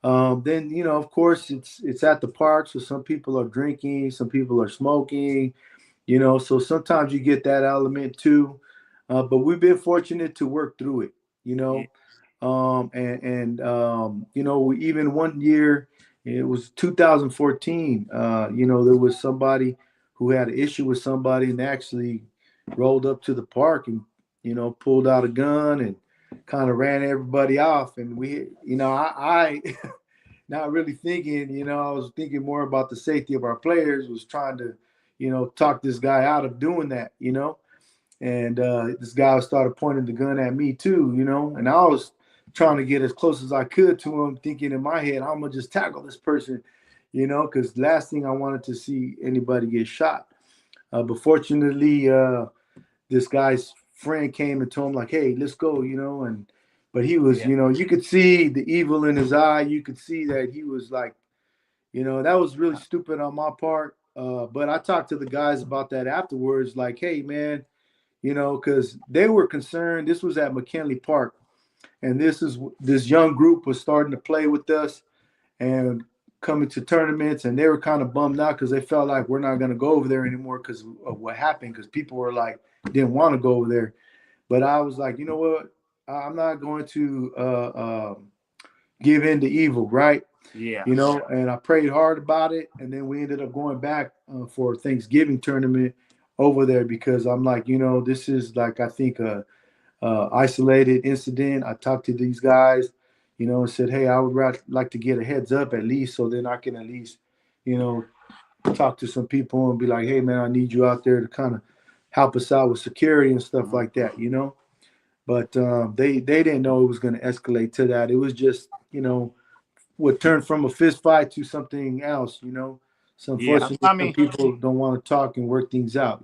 Then, you know, of course, it's at the park, so some people are drinking, some people are smoking, you know, so sometimes you get that element too. But we've been fortunate to work through it, you know. You know, even one year, it was 2014, you know, there was somebody who had an issue with somebody and actually rolled up to the park and, you know, pulled out a gun and kind of ran everybody off. And we, you know, I not really thinking, you know, I was thinking more about the safety of our players, was trying to, talk this guy out of doing that, and this guy started pointing the gun at me too, and I was trying to get as close as I could to him, thinking in my head, I'm gonna just tackle this person, because last thing I wanted to see anybody get shot. But fortunately, this guy's friend came and told him like, "Hey, let's go," but he was, you could see the evil in his eye. You could see that he was like, that was really stupid on my part. But I talked to the guys about that afterwards, like, "Hey, man, because they were concerned. This was at McKinley Park, and this young group was starting to play with us and coming to tournaments, and they were kind of bummed out because they felt like we're not going to go over there anymore because of what happened, because people were like didn't want to go over there. But I was like, you know what? I'm not going to give in to evil, right? Yeah. And I prayed hard about it, and then we ended up going back for Thanksgiving tournament over there because I'm like, this is like I think a isolated incident. I talked to these guys, and said, hey, I would like to get a heads up at least, so then I can at least, talk to some people and be like, hey, man, I need you out there to kind of help us out with security and stuff like that, But they didn't know it was going to escalate to that. It was just, what turned from a fist fight to something else, So unfortunately, some people don't want to talk and work things out,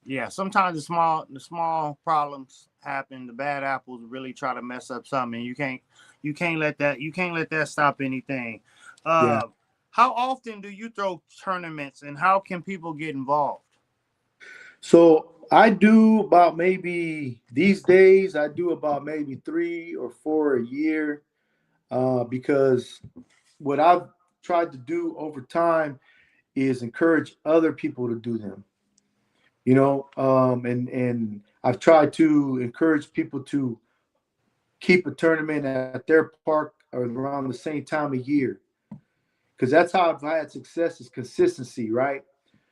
Yeah, sometimes the small problems happen. The bad apples really try to mess up something. You can't let that stop anything. Yeah. How often do you throw tournaments, and how can people get involved? So I do about maybe these days. I do about maybe 3 or 4 a year, because what I've tried to do over time is encourage other people to do them. And I've tried to encourage people to keep a tournament at their park around the same time of year, because that's how I've had success is consistency, right?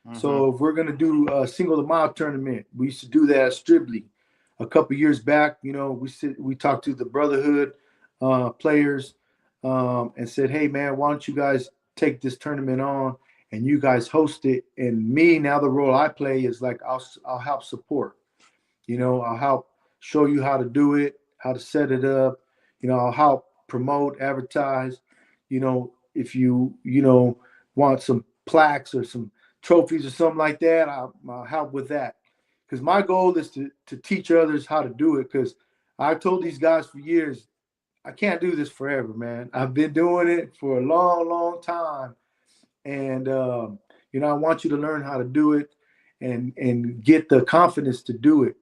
Mm-hmm. So if we're gonna do a single mile tournament, we used to do that at Stribley. A couple years back, we talked to the Brotherhood players and said, hey man, why don't you guys take this tournament on and you guys host it? And me now, the role I play is like I'll help support. I'll help show you how to do it, how to set it up. I'll help promote, advertise. If you want some plaques or some trophies or something like that, I'll help with that. Because my goal is to teach others how to do it. Because I've told these guys for years, I can't do this forever, man. I've been doing it for a long, long time, and I want you to learn how to do it and get the confidence to do it.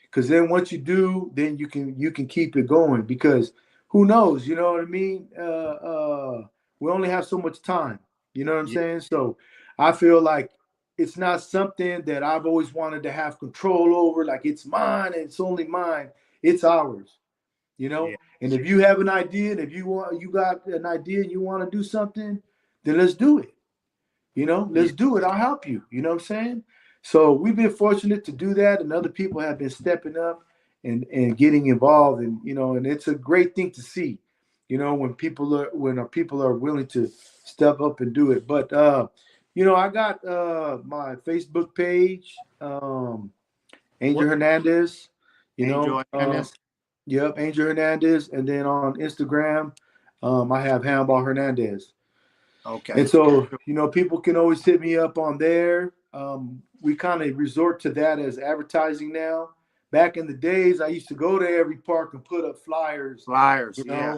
Because then once you do, then you can keep it going. Because who knows? You know what I mean? We only have so much time. You know what I'm saying? So I feel like it's not something that I've always wanted to have control over. Like it's mine and it's only mine. It's ours. Yeah. And if you have an idea, and if you got an idea and you want to do something, then let's do it. Let's do it. I'll help you. You know what I'm saying? So we've been fortunate to do that, and other people have been stepping up and getting involved, and it's a great thing to see, when people are willing to step up and do it. But I got my Facebook page, Angel Hernandez. Angel Hernandez. Yep, Angel Hernandez, and then on Instagram, I have Handball Hernandez. Okay. And so, people can always hit me up on there. We kind of resort to that as advertising now. Back in the days, I used to go to every park and put up flyers. Yeah.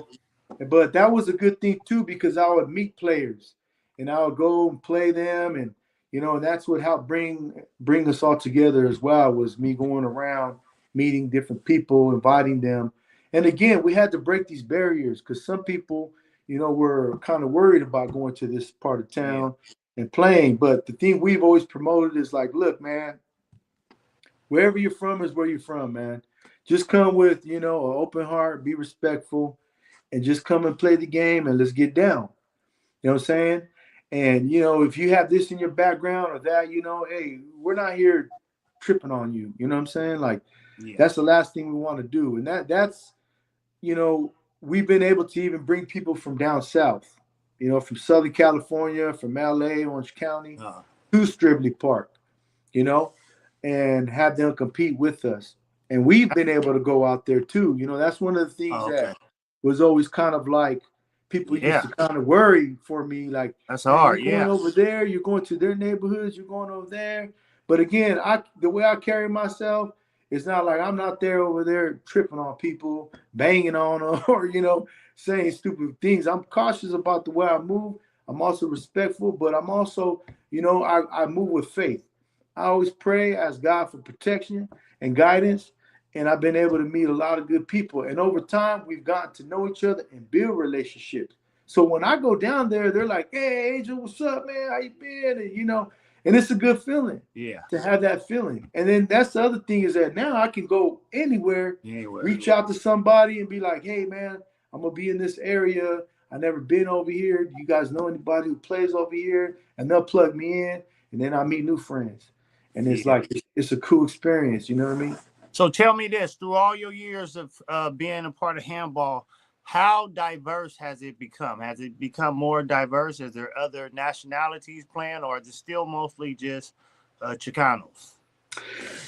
But that was a good thing too, because I would meet players and I would go and play them, and and that's what helped bring us all together as well, was me going around meeting different people, inviting them. And again, we had to break these barriers because some people, were kind of worried about going to this part of town and playing. But the thing we've always promoted is like, look, man, wherever you're from is where you're from, man. Just come with, an open heart, be respectful, and just come and play the game and let's get down. You know what I'm saying? And, if you have this in your background or that, hey, we're not here tripping on you. You know what I'm saying? Like, that's the last thing we want to do. And that's, we've been able to even bring people from down south, from Southern California, from LA, Orange County, to Stribley Park, you know, and have them compete with us. And we've been able to go out there too. You know, that's one of the things Oh, okay. that was always kind of like people used Yeah, to kind of worry for me, like, that's man, you're hard. going Yeah, over there, you're going to their neighborhoods, you're going over there. But again, the way I carry myself, it's not like I'm not there over there tripping on people, banging on them, or saying stupid things. I'm cautious about the way I move. I'm also respectful, but I'm also, I move with faith. I always pray, ask God for protection and guidance, and I've been able to meet a lot of good people. And over time, we've gotten to know each other and build relationships. So when I go down there, they're like, "Hey, Angel, what's up, man? How you been?" And it's a good feeling yeah, to have that feeling. And then that's the other thing is that now I can go anywhere, anywhere. reach out to somebody and be like, "Hey, man, I'm gonna be in this area. I never been over here. Do you guys know anybody who plays over here?" And they'll plug me in, and then I meet new friends. And it's Yeah. like it's a cool experience. You know what I mean? So tell me this: through all your years of being a part of handball, how diverse has it become? Has it become more diverse? Is there other nationalities playing, or is it still mostly just Chicanos?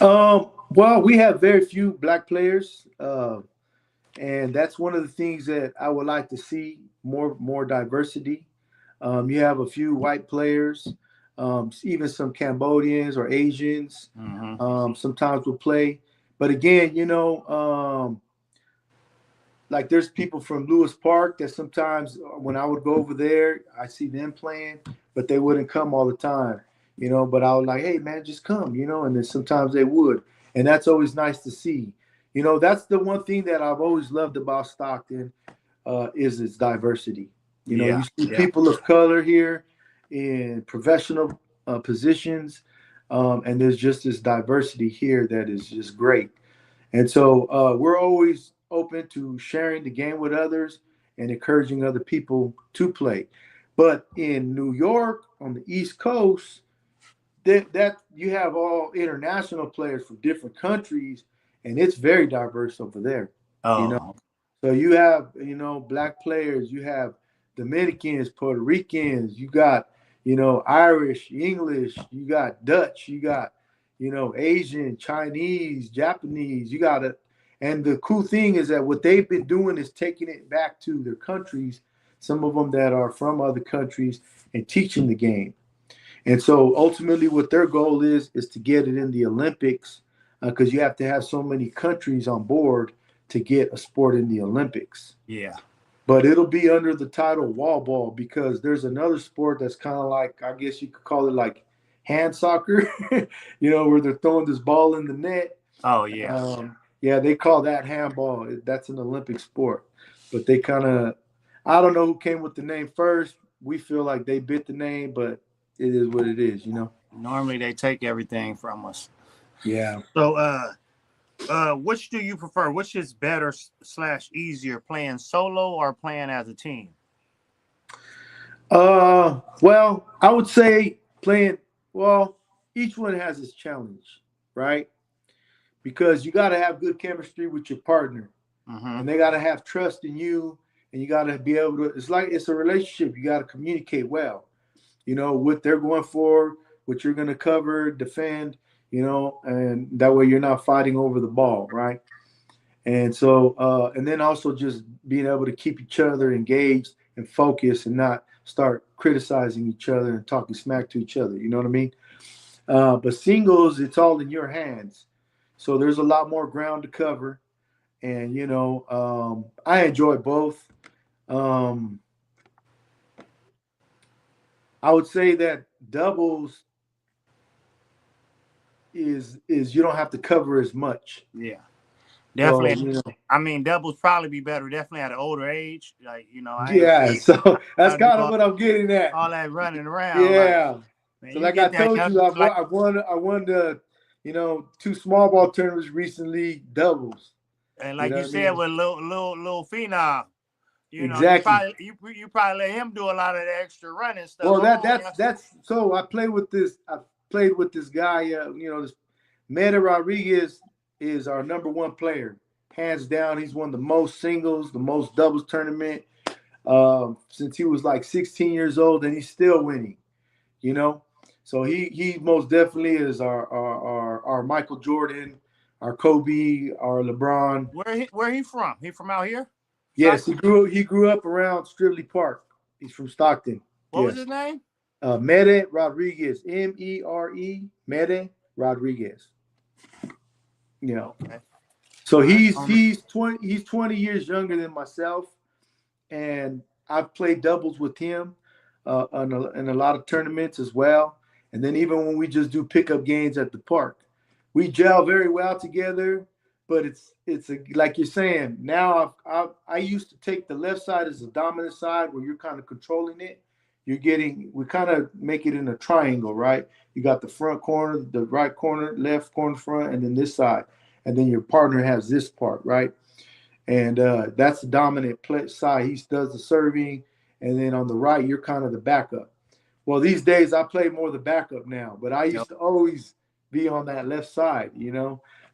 Well, we have very few black players, and that's one of the things that I would like to see more diversity. You have a few white players, even some Cambodians or Asians. Mm-hmm. Sometimes will play, but again, like there's people from Lewis Park that sometimes when I would go over there, I see them playing, but they wouldn't come all the time, But I was like, hey man, just come, And then sometimes they would, and that's always nice to see. That's the one thing that I've always loved about Stockton is its diversity. Yeah, You see yeah, people of color here in professional positions, and there's just this diversity here that is just great. And so we're always open to sharing the game with others and encouraging other people to play. But in New York, on the East Coast, that you have all international players from different countries, and it's very diverse over there. You know, Oh, so you have, black players, you have Dominicans, Puerto Ricans, you got, Irish, English, you got Dutch, you got, Asian, Chinese, Japanese, you got it. And the cool thing is that what they've been doing is taking it back to their countries, some of them that are from other countries, and teaching the game. And so ultimately what their goal is to get it in the Olympics, because you have to have so many countries on board to get a sport in the Olympics. yeah. But it'll be under the title wall ball because there's another sport that's kind of like, I guess you could call it like hand soccer, where they're throwing this ball in the net. Oh, yeah. Yeah, they call that handball. That's an Olympic sport. But they kind of, I don't know who came with the name first. We feel like they bit the name, but it is what it is. Normally they take everything from us. Yeah. So, which do you prefer? Which is better / easier, playing solo or playing as a team? Well, I would say well, each one has its challenge, right? Because you got to have good chemistry with your partner, Mm-hmm. and they got to have trust in you, and you got to be able to. It's a relationship. You got to communicate well. What they're going for, what you're going to cover, defend. And that way you're not fighting over the ball, right? And so, and then also just being able to keep each other engaged and focused and not start criticizing each other and talking smack to each other. You know what I mean? But singles, it's all in your hands. So there's a lot more ground to cover. And, I enjoy both. I would say that doubles is you don't have to cover as much. Yeah, So, definitely. I mean, doubles probably be better. Definitely at an older age. Like, yeah. So that's I do kind of what I'm getting at. all that running around. Yeah. Like, man, So you like I get that told young, you, like, I won the, 2 small ball tournaments recently, doubles. and like you what I said mean? with little phenom. Exactly. You probably let him do a lot of the extra running stuff. Well, that's so I played with this. I played with this guy. This Meta Rodriguez is our number 1 player, hands down. He's won the most singles, the most doubles tournament since he was like 16 years old, and he's still winning. So he most definitely is our Michael Jordan, our Kobe, our LeBron. Where he from? He from out here? Yes, Stockton? he grew up around Strictly Park. He's from Stockton. What was Yes. his name? Mere Rodriguez, Mere, Mere Rodriguez. Yeah. Okay. So All right. he's 20 years younger than myself, and I've played doubles with him in a lot of tournaments as well. And then even when we just do pickup games at the park, we gel very well together. But like you're saying now. I used to take the left side as the dominant side where you're kind of controlling it. We kind of make it in a triangle, right? You got the front corner, the right corner, left corner, front, and then this side, and then your partner has this part, right? And that's the dominant side. He does the serving, and then on the right, you're kind of the backup. Well, these days I play more the backup now, but I used to always be on that left side,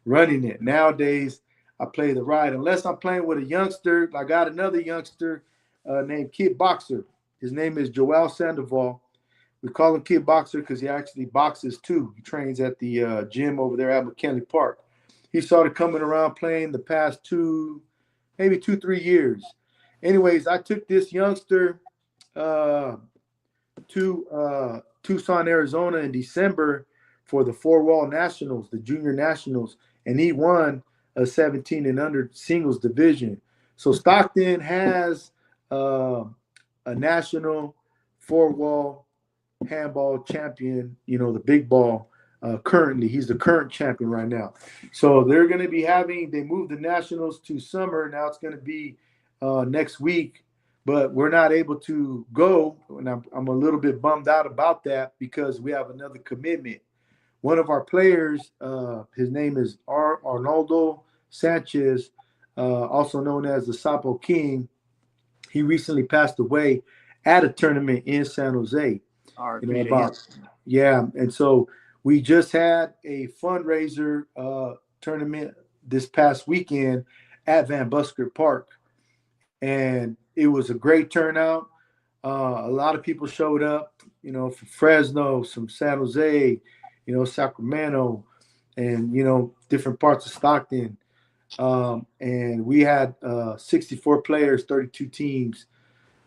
running it. Nowadays, I play the right, unless I'm playing with a youngster. I got another youngster named Kid Boxer. His name is Joel Sandoval. We call him Kid Boxer because he actually boxes too. He trains at the gym over there at McKinley Park. He started coming around playing the past 3 years. Anyways, I took this youngster to Tucson, Arizona in December for the four-wall nationals, the junior nationals, and he won a 17 and under singles division. So Stockton has a national four-wall handball champion, the big ball. Currently, he's the current champion right now. So they're going to be they moved the nationals to summer. Now it's going to be next week, but we're not able to go. And I'm a little bit bummed out about that because we have another commitment. One of our players, his name is Arnoldo Sanchez, also known as the Sapo King. He recently passed away at a tournament in San Jose. And so we just had a fundraiser tournament this past weekend at Van Busker Park, and it was a great turnout. A lot of people showed up, from Fresno, some San Jose, Sacramento, and different parts of Stockton. And we had 64 players, 32 teams.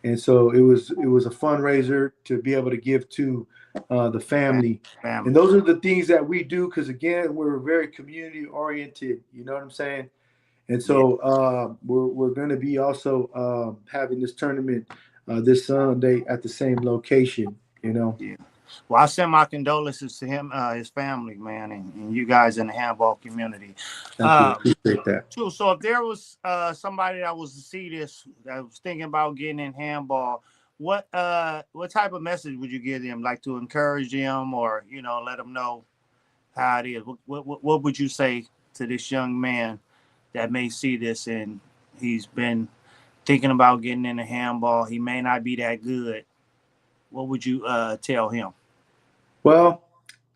And so it was a fundraiser to be able to give to the family. And those are the things that we do because, again, we're very community oriented. You know what I'm saying? And so we're going to be also having this tournament this Sunday at the same location, Yeah. Well, I send my condolences to him, his family, man, and you guys in the handball community. Thank you. Appreciate that. Too. So if there was somebody that was to see this, that was thinking about getting in handball, what type of message would you give them? Like to encourage them, or let them know how it is. What would you say to this young man that may see this and he's been thinking about getting into handball? He may not be that good. What would you tell him? Well,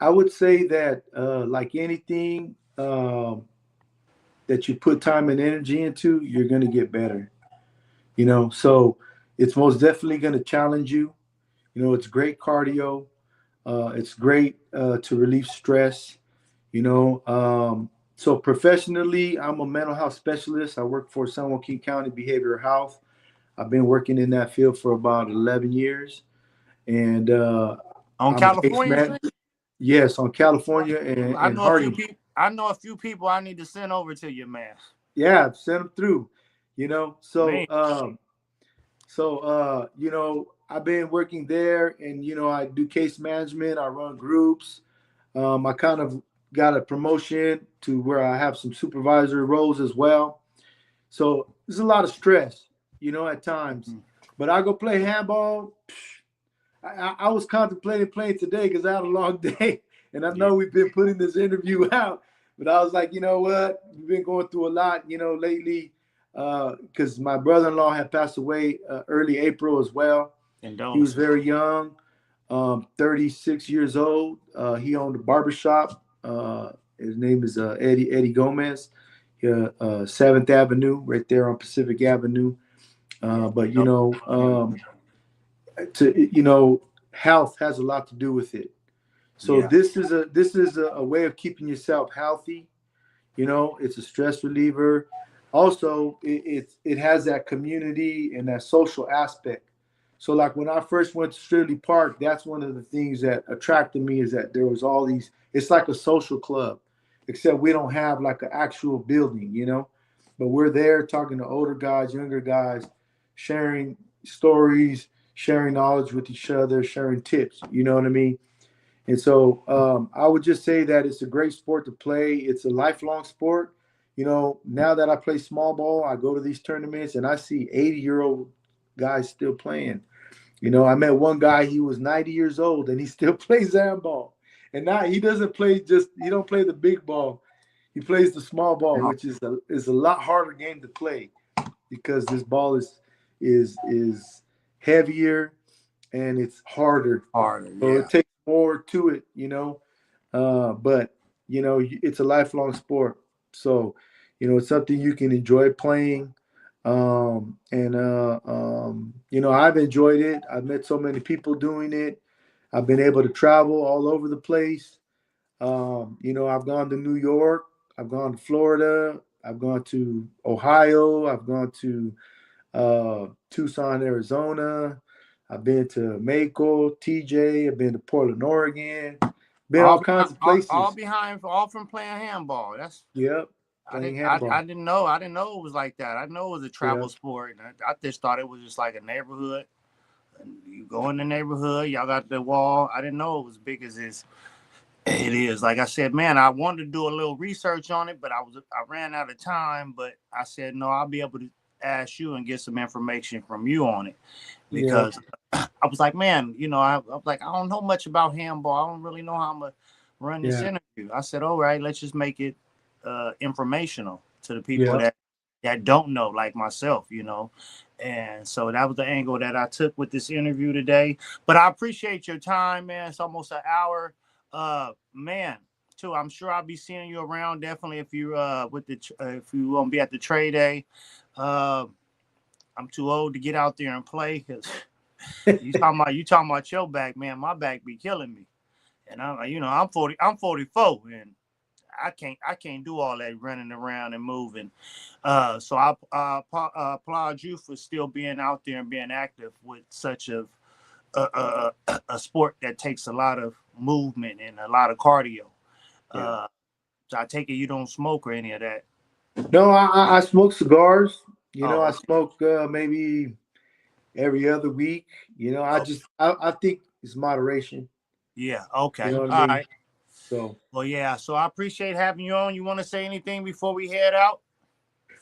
I would say that like anything that you put time and energy into, you're going to get better. So it's most definitely going to challenge you. It's great cardio. It's great to relieve stress. So professionally, I'm a mental health specialist. I work for San Joaquin County Behavioral Health. I've been working in that field for about 11 years. And on California? Yes, on California and Harding. I know a few people I need to send over to you, man. Yeah, send them through. I've been working there, and I do case management. I run groups. I kind of got a promotion to where I have some supervisory roles as well. So there's a lot of stress, at times. But I go play handball. I was contemplating playing today because I had a long day, and I know we've been putting this interview out. But I was like, you know what? We've been going through a lot, lately, because my brother-in-law had passed away early April as well. He was very young, 36 years old. He owned a barbershop. His name is Eddie Gomez, 7th Avenue, right there on Pacific Avenue. Health has a lot to do with it. So Yeah. this is a way of keeping yourself healthy. It's a stress reliever. Also, it has that community and that social aspect. So like when I first went to Stridley Park, that's one of the things that attracted me is that there was all these. It's like a social club, except we don't have like an actual building. But we're there talking to older guys, younger guys, sharing stories, sharing knowledge with each other, sharing tips. You know what I mean? And so I would just say that it's a great sport to play. It's a lifelong sport. Now that I play small ball, I go to these tournaments and I see 80-year-old guys still playing. I met one guy, he was 90 years old and he still plays handball. And now he doesn't play he don't play the big ball. He plays the small ball, which is a lot harder game to play because this ball is heavier and it's harder. Harder. So Yeah. it takes more to it. But it's a lifelong sport. So, it's something you can enjoy playing. I've enjoyed it. I've met so many people doing it. I've been able to travel all over the place. I've gone to New York, I've gone to Florida, I've gone to Ohio, I've gone to Tucson, Arizona. I've been to Mako, TJ. I've been to Portland, Oregon. Been all kinds of places. All from playing handball. That's Yep, I playing didn't handball. I didn't know it was like that. I know it was a travel Yeah, sport. And I just thought it was just like a neighborhood. And you go in the neighborhood, y'all got the wall. I didn't know it was big as it is. Like I said, man, I wanted to do a little research on it, but I ran out of time. But I said no, I'll be able to ask you and get some information from you on it yeah, because I was like, man, I was like, I don't know much about handball. I don't really know how I'm gonna run this yeah, interview. I said, all right, let's just make it informational to the people yeah. that don't know, like myself. And so that was the angle that I took with this interview today. But I appreciate your time, man. It's almost an hour. Man, too. I'm sure I'll be seeing you around. Definitely if you if you won't be at the trade day. Uh, I'm too old to get out there and play because you talking about your back, man. My back be killing me, and I'm 40. I'm 44, and I can't do all that running around and moving. So applaud you for still being out there and being active with such a sport that takes a lot of movement and a lot of cardio. Yeah. So I take it you don't smoke or any of that. No, I smoke cigars. Oh, I okay. smoke maybe every other week. I Oh, just I think it's moderation. yeah. You Okay. know what I All mean? right. So, Well, yeah. So I appreciate having you on. You want to say anything before we head out?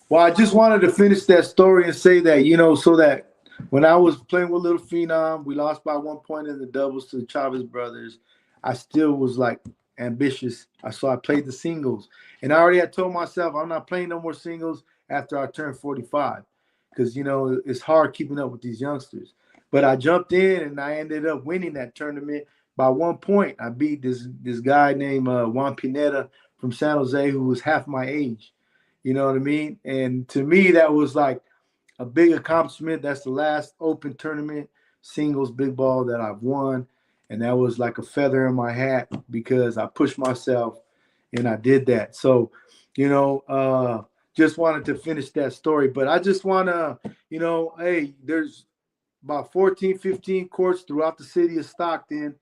well, I just wanted to finish that story and say that, so that when I was playing with Little Phenom, we lost by 1 point in the doubles to the Chavez brothers. I still was like ambitious. So I played the singles. And I already had told myself I'm not playing no more singles after I turned 45 because, it's hard keeping up with these youngsters. But I jumped in and I ended up winning that tournament by 1 point. I beat this guy named Juan Pineda from San Jose who was half my age. You know what I mean? And to me, that was like a big accomplishment. That's the last open tournament singles big ball that I've won. And that was like a feather in my hat because I pushed myself and I did that. So, just wanted to finish that story. But I just want to, hey, there's about 14, 15 courts throughout the city of Stockton.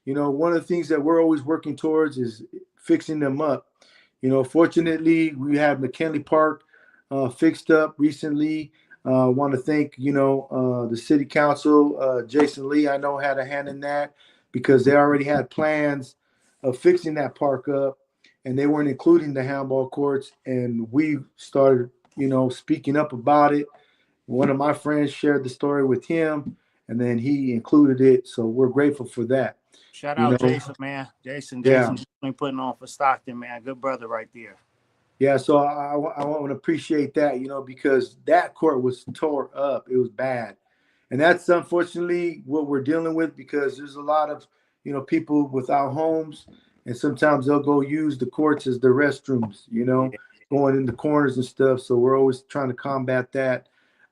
One of the things that we're always working towards is fixing them up. Fortunately, we have McKinley Park fixed up recently. I want to thank, the city council, Jason Lee, I know had a hand in that because they already had plans of fixing that park up and they weren't including the handball courts. And we started, speaking up about it. One of my friends shared the story with him and then he included it. So we're grateful for that. Shout You out know, Jason, man. Jason yeah. definitely putting on for Stockton, man. Good brother right there. Yeah, so I want to appreciate that, because that court was tore up. It was bad. And that's unfortunately what we're dealing with because there's a lot of, people without homes. And sometimes they'll go use the courts as the restrooms, Yeah. going in the corners and stuff. So we're always trying to combat that.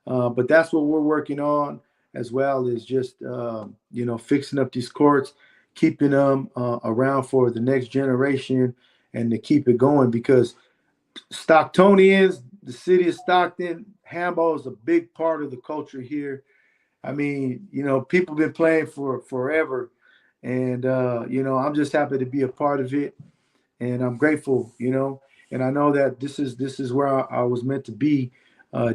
But that's what we're working on as well is just, fixing up these courts, keeping them around for the next generation and to keep it going, because Stocktonians, the city of Stockton, handball is a big part of the culture here. I mean, people been playing for forever, and I'm just happy to be a part of it, and I'm grateful, and I know that this is where I was meant to be,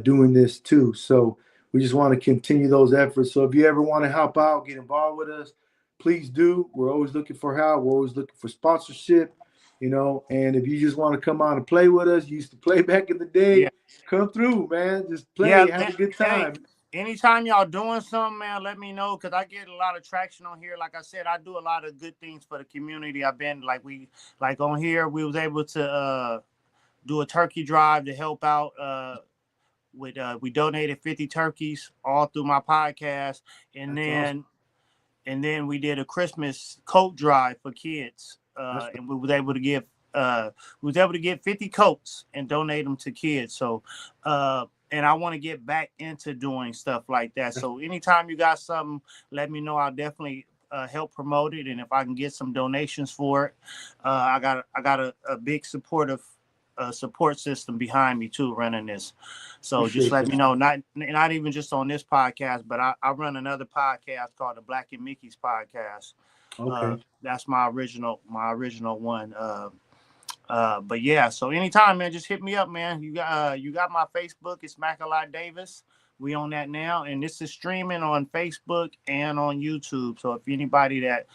doing this too. So we just want to continue those efforts. So if you ever want to help out, get involved with us, please do. We're always looking for help. We're always looking for sponsorship, and if you just want to come out and play with us, you used to play back in the Yeah. day, come through, man. Just Yeah, play, have man. a good Hey, time. anytime y'all doing something, man, let me know, because I get a lot of traction on here. Like I said, I do a lot of good things for the community. I've been like on here, we was able to do a turkey drive to help out with we donated 50 turkeys all through my podcast, and That's awesome. then we did a Christmas coat drive for kids, That's and we was able to get 50 coats and donate them to kids. So, and I want to get back into doing stuff like that. So anytime you got something, let me know. I'll definitely help promote it, and if I can get some donations for it, I got a big supportive support system behind me too running this. So just Appreciate let that. me know. Not even just on this podcast, but I run another podcast called the Black and Mickey's podcast. Okay. That's my original one. But yeah, so anytime, man, just hit me up, man. You got my Facebook. It's Makalai Davis. We on that now, and this is streaming on Facebook and on YouTube. So if anybody that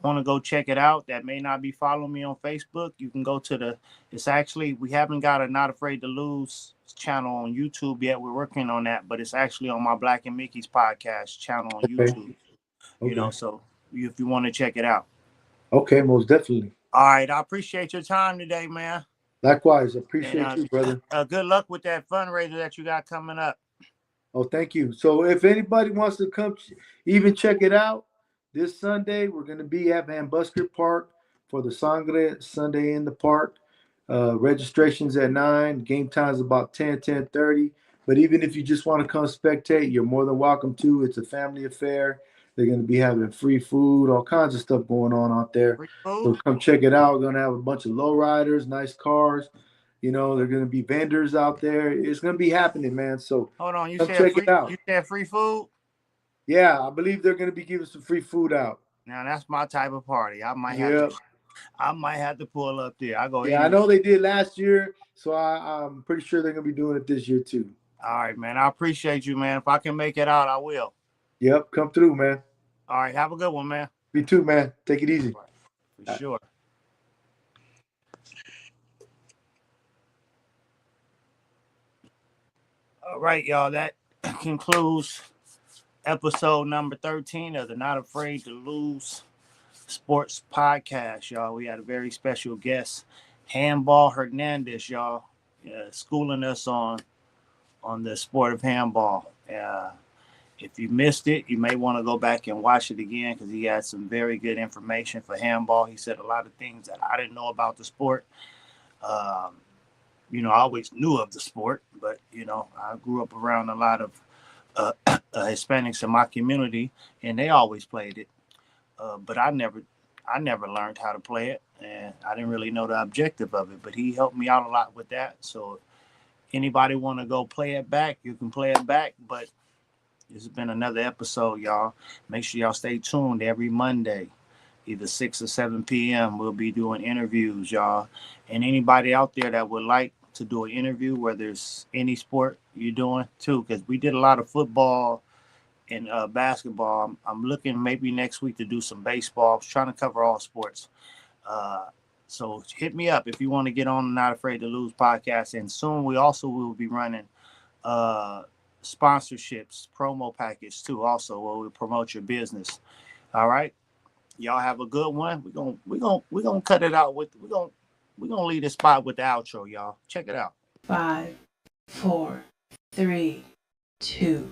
want to go check it out that may not be following me on Facebook, you can go to we haven't got a Not Afraid to Lose channel on YouTube yet. We're working on that, but it's actually on my Black and Mickey's podcast channel on Okay. YouTube. Okay. So if you want to check it out. Okay, most definitely. All right, I appreciate your time today, man. Likewise, And appreciate you, brother. good luck with that fundraiser that you got coming up. Oh, thank you. So if anybody wants to come even check it out, this Sunday we're going to be at Van Busker Park for the Sangre Sunday in the Park. Registration's at 9. Game time's about 10:30. But even if you just want to come spectate, you're more than welcome to. It's a family affair. They're going to be having free food, all kinds of stuff going on out there. Free food? So come check it out. We're going to have a bunch of lowriders, nice cars. They're going to be vendors out there. It's going to be happening, man. So Hold on, come check it out. You said free food? Yeah, I believe they're going to be giving some free food out. Now that's my type of party. I might have to pull up there. I know they did last year, so I'm pretty sure they're going to be doing it this year too. All right, man. I appreciate you, man. If I can make it out, I will. Yep, come through, man. All right, have a good one, man. Me too, man. Take it easy. For sure. All right, y'all. That concludes episode number 13 of the Not Afraid to Lose Sports Podcast, y'all. We had a very special guest, Handball Hernandez, y'all, schooling us on the sport of handball. If you missed it, you may want to go back and watch it again, because he had some very good information for handball. He said a lot of things that I didn't know about the sport. I always knew of the sport, but, I grew up around a lot of Hispanics in my community, and they always played it. But I never learned how to play it, and I didn't really know the objective of it. But he helped me out a lot with that. So if anybody want to go play it back, you can play it back. But this has been another episode, y'all. Make sure y'all stay tuned every Monday, either 6 or 7 p.m. We'll be doing interviews, y'all. And anybody out there that would like to do an interview, whether it's any sport you're doing too, because we did a lot of football and basketball. I'm looking maybe next week to do some baseball. I was trying to cover all sports. So hit me up if you want to get on the Not Afraid to Lose podcast. And soon we also will be running sponsorships, promo package too, also, where we promote your business. All right. Y'all have a good one. We're gonna cut it out with we're gonna leave this spot with the outro, y'all. Check it out. 5, 4, 3, 2,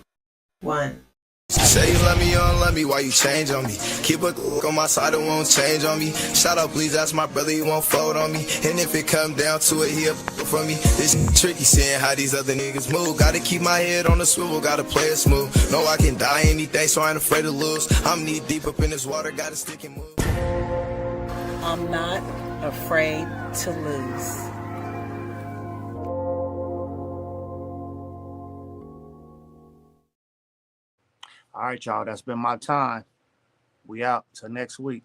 1. Say you love me, you don't love me, why you change on me? Keep a on my side, it won't change on me. Shout out, please, that's my brother, he won't fold on me. And if it come down to it, he'll for me. This tricky, seeing how these other niggas move. Gotta keep my head on the swivel, gotta play it smooth. Know I can die anything, so I ain't afraid to lose. I'm knee deep up in this water, gotta stick and move. I'm not afraid to lose. All right, y'all. That's been my time. We out till next week.